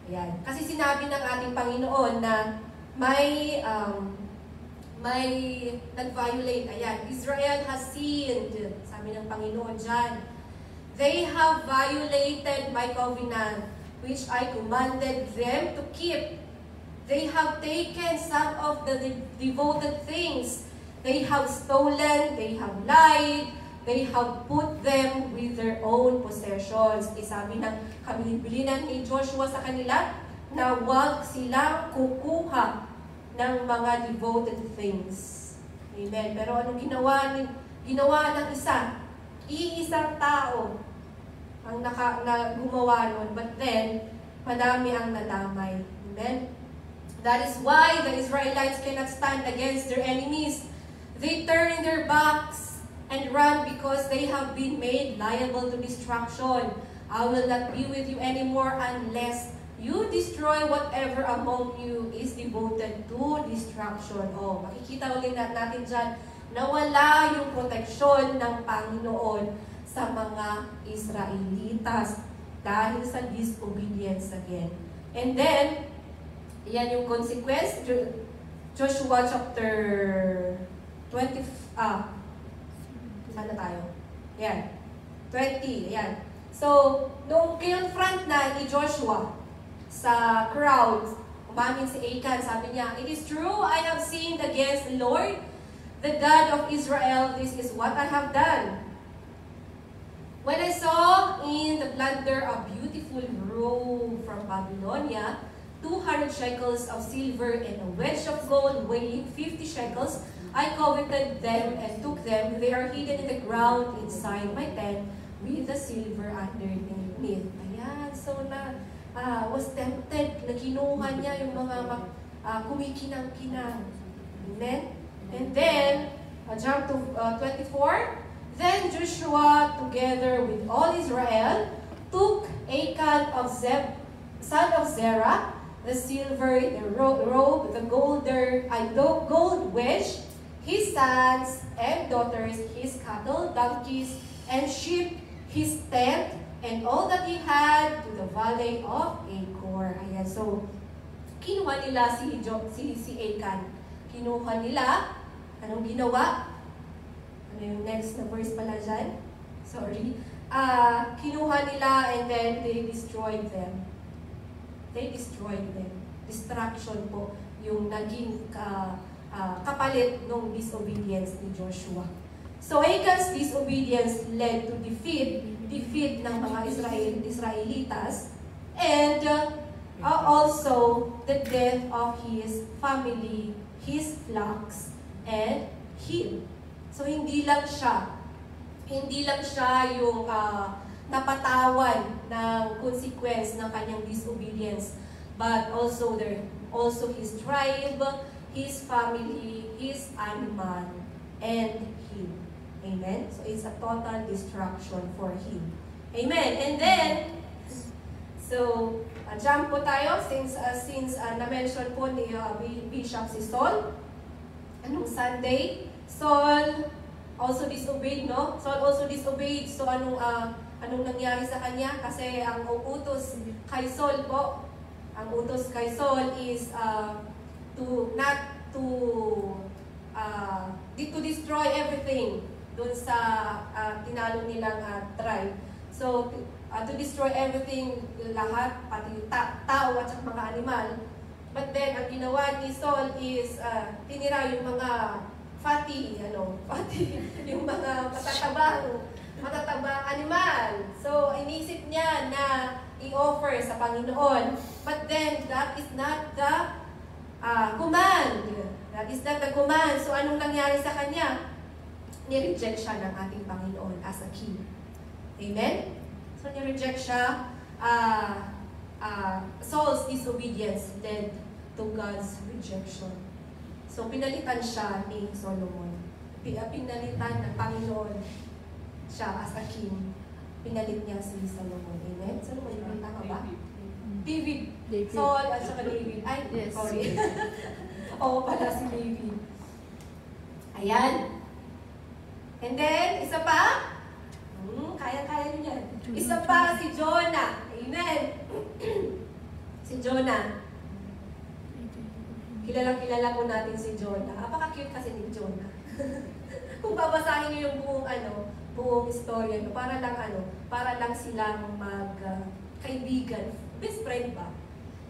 Ayan. Kasi sinabi ng ating Panginoon na may nag-violate. Ayan. Israel has sinned. Sabi ng Panginoon dyan. "They have violated my covenant, which I commanded them to keep. They have taken some of the devoted things. They have stolen, they have lied, they have put them with their own possessions." Sabi ng kabilin-bilinan ni Joshua sa kanila na huwag silang kukuha ng mga devoted things. Amen. Pero anong ginawa ng iisang tao ang gumawa nun, but then madami ang nadamay. Amen. That is why the Israelites cannot stand against their enemies. They turn their backs and run because they have been made liable to destruction. "I will not be with you anymore unless you destroy whatever among you is devoted to destruction." Oh, makikita ulit natin dyan na wala yung proteksyon ng Panginoon sa mga Israelitas dahil sa disobedience again. And then, yan yung consequence. Joshua chapter 20, sana tayo? Yan. 20, yan. So, nung kinonfront na ni Joshua sa crowd, umamin si Achan, sabi niya, "It is true, I have sinned against the Lord, the God of Israel. This is what I have done. When I saw in the plunder a beautiful robe from Babylonia, 200 shekels of silver and a wedge of gold weighing 50 shekels, I coveted them and took them. They are hidden in the ground inside my tent with the silver underneath." Ayan, so was tempted na kinuha niya yung mga kumikinang-kinang. Amen? And then, jump to 24. Then Joshua, together with all Israel, took Achan of son of Zerah, the silver, the robe, the gold wedge, his sons and daughters, his cattle, donkeys, and sheep, his tent, and all that he had to the valley of Achor. Ayan, so, kinuha nila si Achan. Kinuha nila, anong ginawa? Ano yung next na verse pala dyan? Sorry. Kinuha nila and then they destroyed them. They destroyed them. Destruction po yung naging kapalit ng disobedience ni Joshua. So Achan's disobedience led to defeat ng mga Israelitas, and also the death of his family, his flocks, and him. So hindi lang siya yung napatawan ng consequence ng kanyang disobedience, but also his tribe, his family, his animal, and him. Amen? So it's a total destruction for him. Amen. And then, so jump po tayo since na-mention po ni Bishop si Saul. Anong Sunday? Saul also disobeyed, no? Saul also disobeyed. So anong nangyari sa kanya? Kasi ang utos kay Saul po, ang utos kay Saul is to destroy everything doon sa tinalo nilang tribe. So, to destroy everything, lahat, pati tao at mga animal. But then, ang ginawa ni Saul is tinira yung mga fatty, yung mga matatabang animal. So, inisip niya na i-offer sa Panginoon. But then, that is not the command. That is not the command. So, anong nangyari sa kanya? Ni-reject siya ng ating Panginoon as a king. Amen? So, ni-reject siya. Saul's disobedience led to God's rejection. So, pinalitan siya ni Solomon. Pinalitan ng Panginoon siya as a king. Pinalit niya si Solomon. Amen? Solomon, pinalitan ka ba? David. Saul at saka David. Ay, yes. Sorry. Oo pala si David. Ayan. And then, isa pa. Kaya-kaya niyo yan. Isa pa si Jonah. Amen. Si Jonah. Kilala po natin si Jonah. Apaka-cute kasi ni Jonah. Kung babasahin niyo yung buong istorya, para lang silang kaibigan, best friend ba,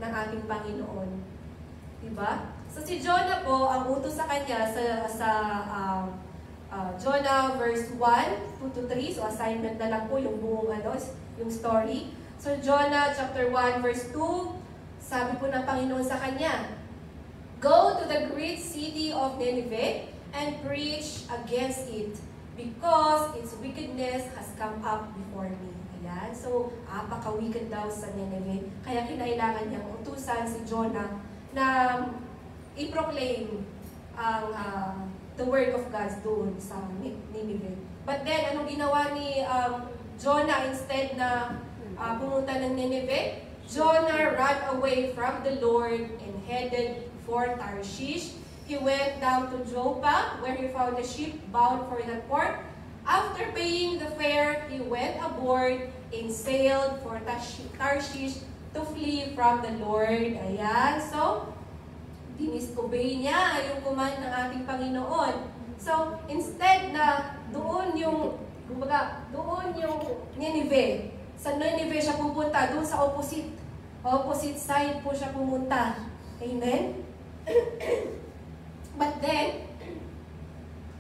ng ating Panginoon. Diba? So si Jonah po, ang utos sa kanya sa Jonah verse 1, 2-3, so assignment na lang po yung buong yung story. So Jonah chapter 1 verse 2, sabi po ng Panginoon sa kanya, "Go to the great city of Nineveh and preach against it, because its wickedness has come up before me." Ayan. So, apaka-wicked daw sa Nineveh. Kaya kinailangan niyang utusan si Jonah na i-proclaim ang the word of God doon sa Nineveh. But then, anong ginawa ni Jonah instead na pumunta ng Nineveh? Jonah ran away from the Lord and headed for Tarshish. He went down to Joppa, where he found a ship bound for the port. After paying the fare, he went aboard and sailed for Tarshish to flee from the Lord. Ayan. So, dinisobey niya yung command ng ating Panginoon. So, instead na doon yung Nineveh, sa Nineveh siya pupunta, doon sa opposite side po siya pumunta. Amen? But then,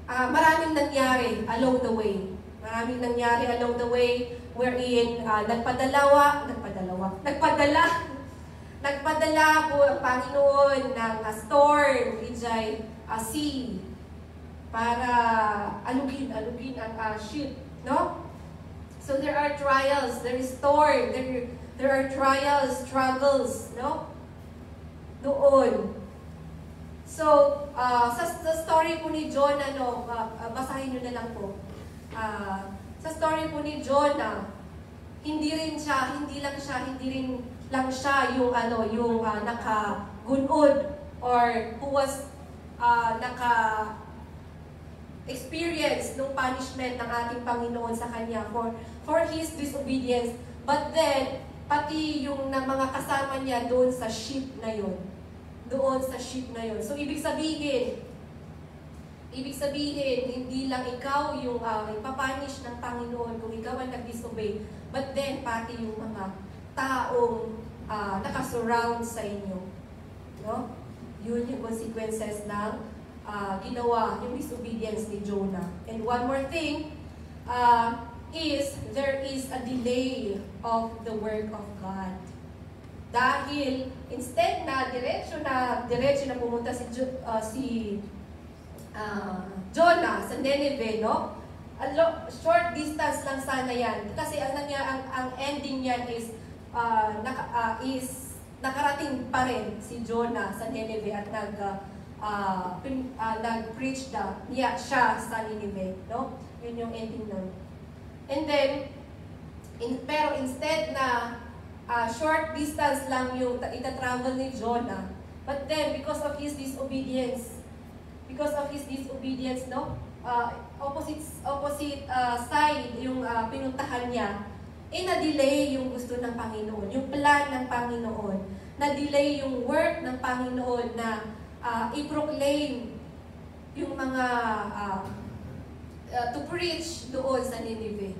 maraming nangyari along the way. Wherein nagpadala po ang Panginoon ng storm, sea, para alugin ang ship, no? So there are trials, there is storm, there are trials, struggles, no? Doon So, sa story po ni Jonah, basahin nyo na lang po. Sa story po ni Jonah, hindi rin lang siya yung nakagunod or who was naka-experience ng punishment ng ating Panginoon sa kanya for his disobedience. But then, pati yung mga kasama niya doon sa ship na yun. So, ibig sabihin, hindi lang ikaw yung ipapunish ng Panginoon kung ikaw ang nag-disobey, but then, pati yung mga taong nakasurround sa inyo. No? Yun yung consequences ng ginawa, yung disobedience ni Jonah. And one more thing, is there is a delay of the work of God. Dahil instead na diretso na pumunta si Jonah sa Nineveh, no? Short distance lang sana yan. Kasi ang ending niyan is nakarating pa rin si Jonah sa Nineveh at nag-preach siya sa Nineveh, no? Yun yung ending nun. And then, pero instead na short distance lang yung ita-travel ni Jonah, but then because of his disobedience, no, opposite side yung pinuntahan niya, na-delay yung gusto ng Panginoon, yung plan ng Panginoon, na-delay yung work ng Panginoon na i-proclaim yung mga to preach doon sa Nineveh.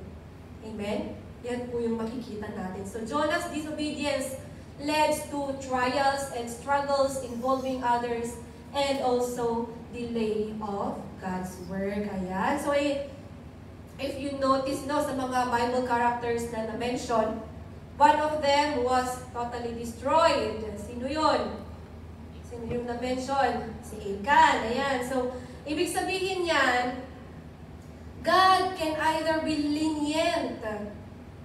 Amen? Yan po yung makikita natin. So Jonah's disobedience led to trials and struggles involving others and also delay of God's work. Ayan. So if you notice sa mga Bible characters na na-mention, one of them was totally destroyed. Sino yun? Sino yung na-mention? Si Achan. Ayan. So, ibig sabihin yan, God can either be lenient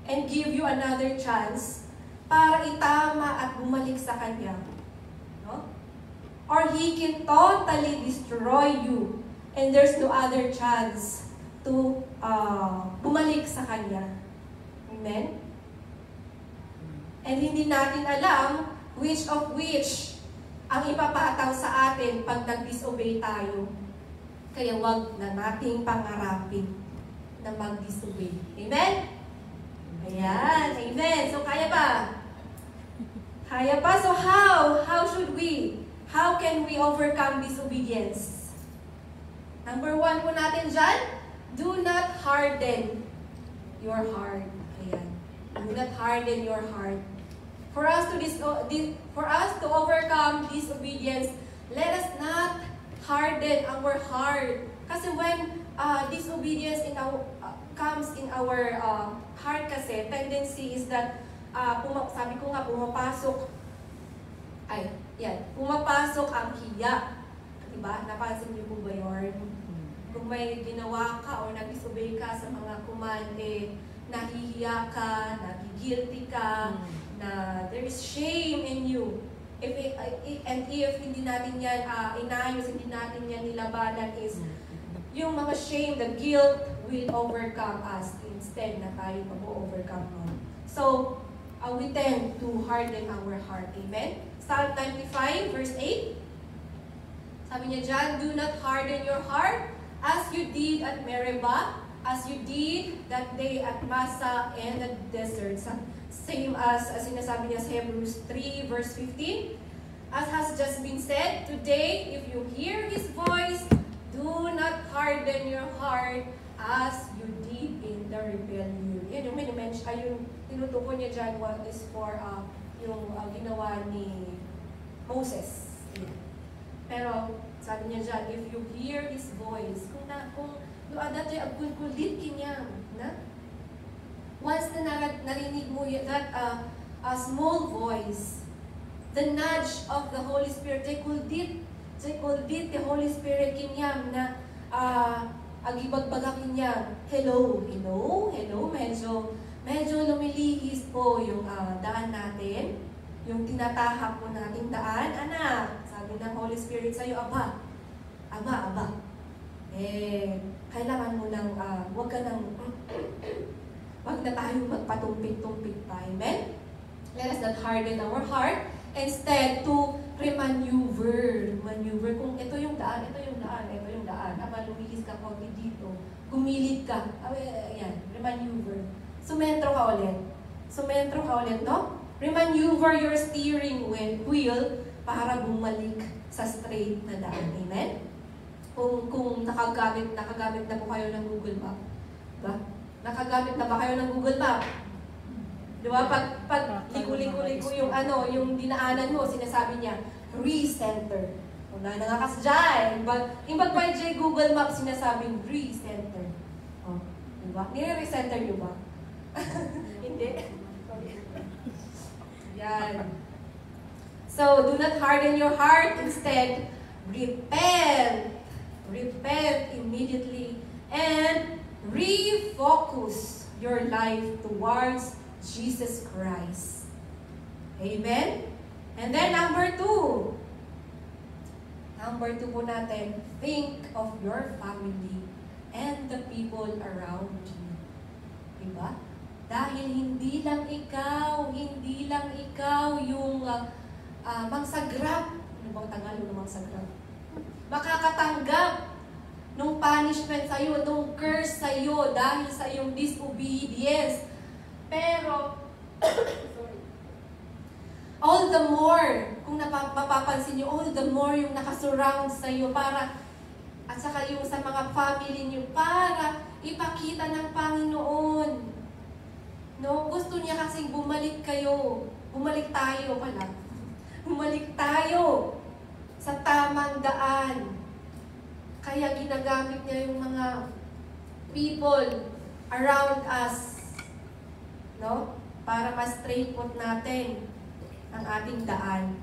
and give you another chance para itama at bumalik sa Kanya. No? Or He can totally destroy you and there's no other chance to bumalik sa Kanya. Amen? And hindi natin alam which ang ipapataw sa atin pag nag-disobey tayo. Kaya wag na nating pangarapin na mag-disobey. Amen? Ayan. Amen. So, kaya ba? Kaya ba? So, how can we overcome disobedience? Number 1 po natin dyan, do not harden your heart. Ayan. Do not harden your heart. For us to overcome disobedience, let us not harden our heart. Kasi when disobedience comes in our heart kasi, tendency is that, sabi ko nga, pumapasok ang hiya. Diba? Napansin niyo po ba yun? Kung may ginawa ka o nag-disobey ka sa mga command, nahihiya ka, nagigilty ka, na there is shame in you. If hindi natin yan inayos, hindi natin yan nilabanan, is yung mga shame, the guilt will overcome us instead na tayo mag-overcome mo. So, we tend to harden our heart. Amen? Psalm 95 verse 8. Sabi niya dyan, do not harden your heart as you did at Meribah, as you did that day at Massa and the desert. Same as sinasabi niya sa Hebrews 3 verse 15. As has just been said, today, if you hear His voice, do not harden your heart as you did in the rebellion. Yan yung yung tinutukoy niya dyan, what is for yung ginawa ni Moses. Pero sabi niya dyan, if you hear His voice, kung dati agkulkulit kinyam, na? Once na narinig mo that a small voice, the nudge of the Holy Spirit, they could did the Holy Spirit kinyam na agibagbaga kinyam. Hello, medyo lumilihis po yung daan natin, yung tinatahak po nating daan. Anak, sabi sabi ng Holy Spirit sa'yo, Aba, kailangan mo ng, wag na tayo magpatumpik-tumpik pa. Amen? Let us not harden our heart. Instead, to maneuver. Kung ito yung daan. Lumihis ka konti dito. Gumilid ka. Ayan, maneuver. Sumentro ka ulit, no? Remaneuver your steering wheel para bumalik sa straight na daan. Amen? Kung nakagamit na po kayo ng Google Map. Diba? Nakagamit na ba kayo ng Google Map? Diba? Pag ligo-ligo yung yung dinaanan mo, sinasabi niya, recenter. Kung nanangakas dyan. Imbag pa yung Google Map, sinasabing recenter. Oh, diba? Nire-recenter nyo ba? Hindi. Yan. So, do not harden your heart. Instead, repent. Repent immediately. And refocus your life towards Jesus Christ. Amen? And then number 2. Number 2 po natin, think of your family and the people around you. Diba? Dahil hindi lang ikaw yung mangsagrap. Ano bang Tagalog ng mangsagrap? Makakatanggap nung punishment sa'yo, nung curse sa'yo dahil sa iyong disobedience. Pero, all the more, kung mapapansin nyo, all the more yung nakasurround sa'yo para, at saka yung sa mga family nyo, para ipakita ng Panginoon. No? Gusto niya kasing bumalik tayo sa tamang daan. Kaya ginagamit niya yung mga people around us, no? Para ma-straight po natin ang ating daan.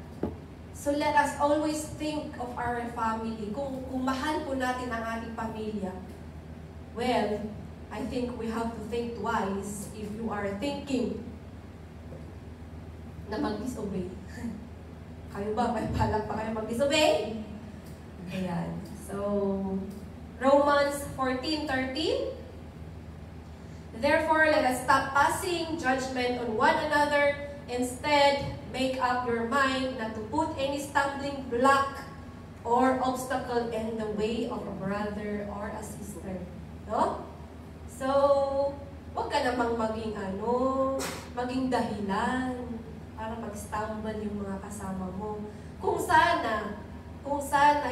So let us always think of our family. Kung mahal po natin ang ating pamilya, well, I think we have to think twice if you are thinking na mag-disobey. Kayo ba? May balak pa kayo mag-disobey? Ayan. So, Romans 14:13. Therefore, let us stop passing judgment on one another. Instead, make up your mind not to put any stumbling block or obstacle in the way of a brother or a sister. No? So, huwag ka namang maging dahilan para mag-stumble yung mga kasama mo. Kung sana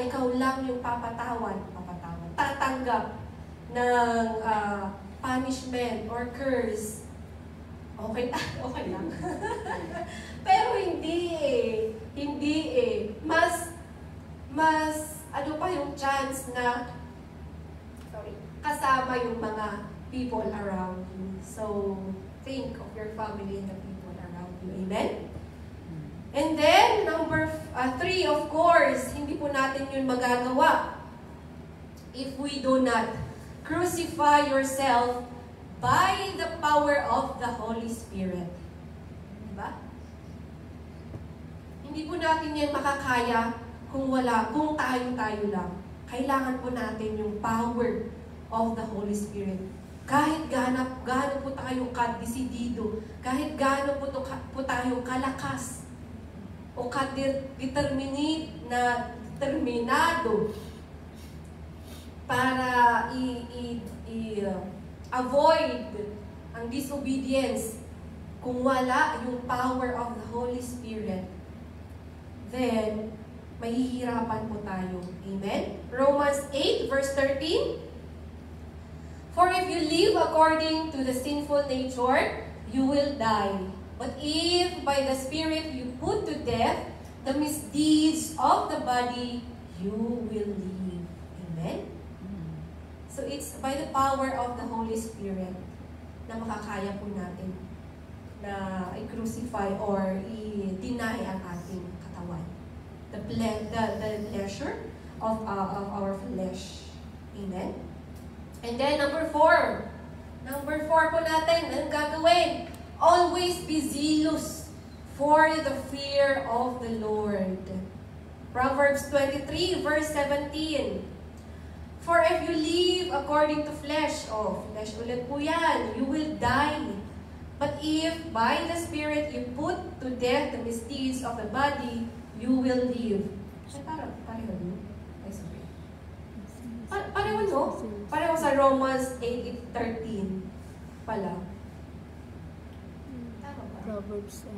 ikaw lang yung tatanggap ng punishment or curse, okay lang. Pero hindi eh. Mas ano pa yung chance na kasama yung mga people around you. So, think of your family and the people around you. Amen? And then, number 3, of course, hindi po natin yun magagawa if we do not crucify yourself by the power of the Holy Spirit. Diba? Hindi po natin yan makakaya kung tayo lang. Kailangan po natin yung power of the Holy Spirit. Kahit gaano po tayo kadesidido, kahit gaano po tayo kalakas, o determinado para avoid ang disobedience, kung wala yung power of the Holy Spirit, then mahihirapan po tayo. Amen? Romans 8 verse 13. For if you live according to the sinful nature, you will die. But if by the Spirit you put to death the misdeeds of the body, you will live. Amen? So it's by the power of the Holy Spirit na makakaya po natin na i-crucify or i-deny ang ating katawan. The pleasure of our flesh. Amen? And then number 4. Number 4 po natin, anong gagawin? Always be zealous for the fear of the Lord. Proverbs 23, verse 17. For if you live according to flesh, flesh ulit po yan, you will die. But if by the Spirit you put to death the misdeeds of the body, you will live. Ay, pareho no? Ay, sorry. Pareho no? Pareho sa Romans 8:13 pala. Tama ba? Proverbs.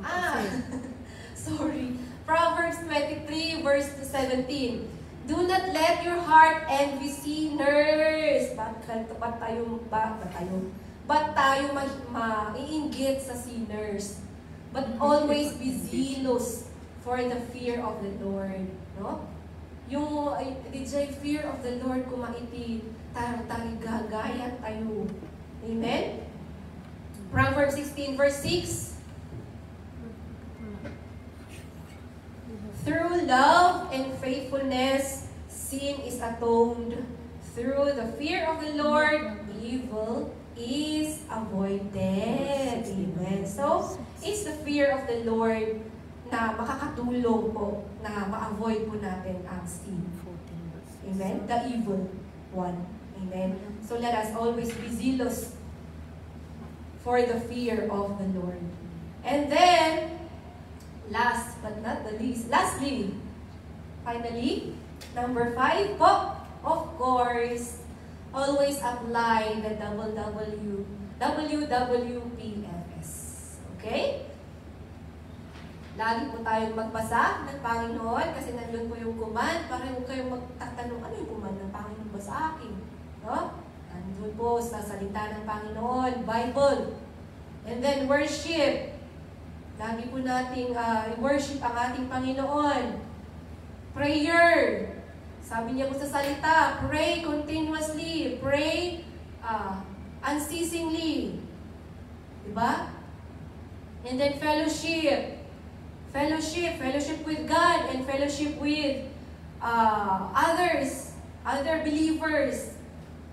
Sorry. Proverbs 23, verse 17. Do not let your heart envy sinners. Ba't tayo maiinggit sa sinners? But always be zealous for the fear of the Lord. No? Yung DJ fear of the Lord kumaiti, tayo gagaya tayo. Amen? Proverbs 16, verse 6. Through love and faithfulness, sin is atoned. Through the fear of the Lord, evil is avoided. Amen. So, it's the fear of the Lord na makakatulong po na ma-avoid po natin ang sin. Amen. The evil one. Amen. So, let us always be zealous for the fear of the Lord. And then, last but not the least, lastly, finally, number 5 po, of course, always apply the WWPFS. Okay? Lagi po tayong magbasa ng Panginoon kasi nandun po yung command para huwag kayong magtatanong ano yung command ng Panginoon ba sa akin. No? Nandun po sa salita ng Panginoon, Bible. And then worship. Lagi po nating worship ang ating Panginoon. Prayer. Sabi niya po sa salita, pray continuously. Pray unceasingly. Diba? And then fellowship. Fellowship with God and fellowship with others, other believers.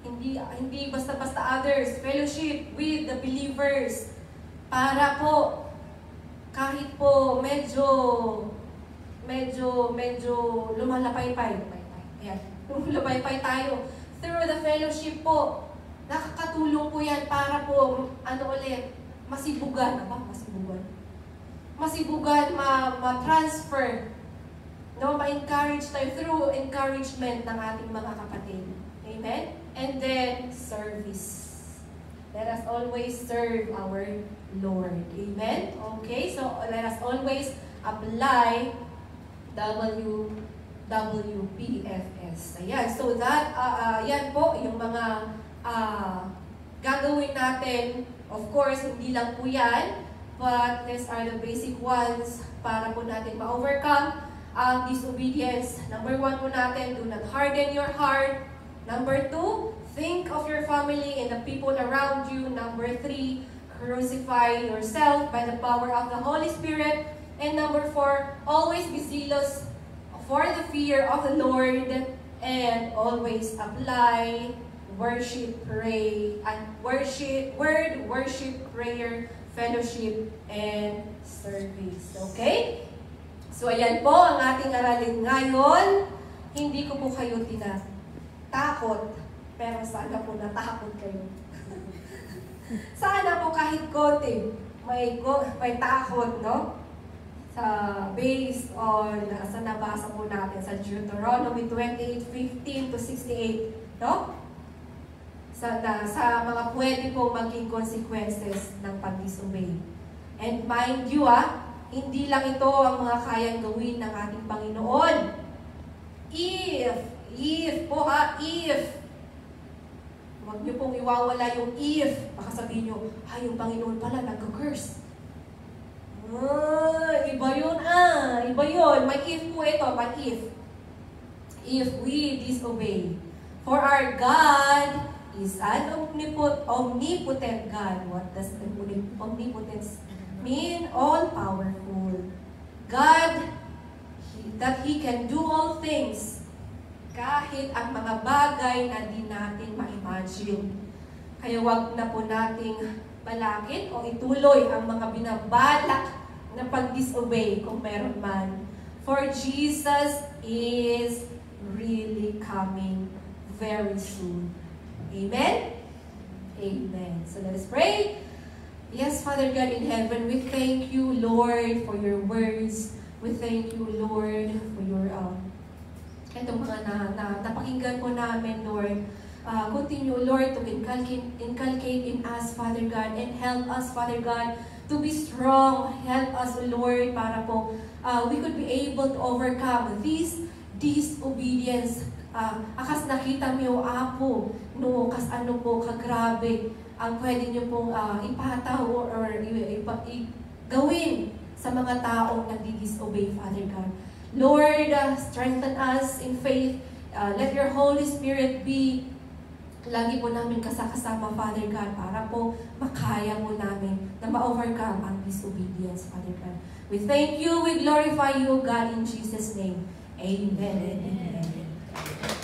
Hindi basta-basta others. Fellowship with the believers. Para po kahit po medyo lumalapay-pay. Ayan. Lumalapay tayo. Through the fellowship po, nakakatulong po yan para po, masibugan. Masibugan, ma-transfer. No, ma-encourage tayo through encouragement ng ating mga kapatid. Amen? And then, service. Let us always serve our Lord. Amen? Okay, so let us always apply WWPFS. Ayan, so that, yan po yung mga gagawin natin. Of course, hindi lang po yan, but these are the basic ones para po natin ma-overcome ang disobedience. Number 1 po natin, do not harden your heart. Number 2, think of your family and the people around you. Number 3, crucify yourself by the power of the Holy Spirit. And number 4, always be zealous for the fear of the Lord and always apply worship, pray, and worship, prayer, fellowship, and service. Okay? So, ayan po ang ating aralin ngayon. Hindi ko po kayo tinatakot, pero sana po natakot kayo. Sana po kahit konti, may takot, no? Based on sa nabasa po natin sa Deuteronomy 28:15 to 68, no? Sa mga pwede po maging consequences ng pag-disobey. And mind you, hindi lang ito ang mga kayang gawin ng ating Panginoon. If. Huwag niyo pong iwawala yung if. Baka sabihin niyo, yung Panginoon pala nag-curse. Iba yun. Iba yun. May if po ito, may if. If we disobey. For our God is an omnipotent God. What does omnipotence mean? All-powerful. God, that He can do all things. Kahit ang mga bagay na di natin ma-imagine. Kaya wag na po nating balakid o ituloy ang mga binabalak na pag-disobey kung meron man. For Jesus is really coming very soon. Amen? Amen. So let us pray. Yes, Father God in heaven, we thank you, Lord, for your words. We thank you, Lord, for your itong mga napakinggan po namin, Lord. Continue, Lord, to inculcate in us, Father God, and help us, Father God, to be strong. Help us, Lord, para po we could be able to overcome this disobedience. Akas nakita mo, Apo, no, kas ano po, kagrabe, ang pwede niyo pong ipataw or gawin sa mga taong nagdi-disobey, Father God. Lord, strengthen us in faith. Let your Holy Spirit be lagi po namin kasama, Father God, para po makaya po namin na ma-overcome ang disobedience, Father God. We thank you, we glorify you, God, in Jesus' name. Amen. Amen.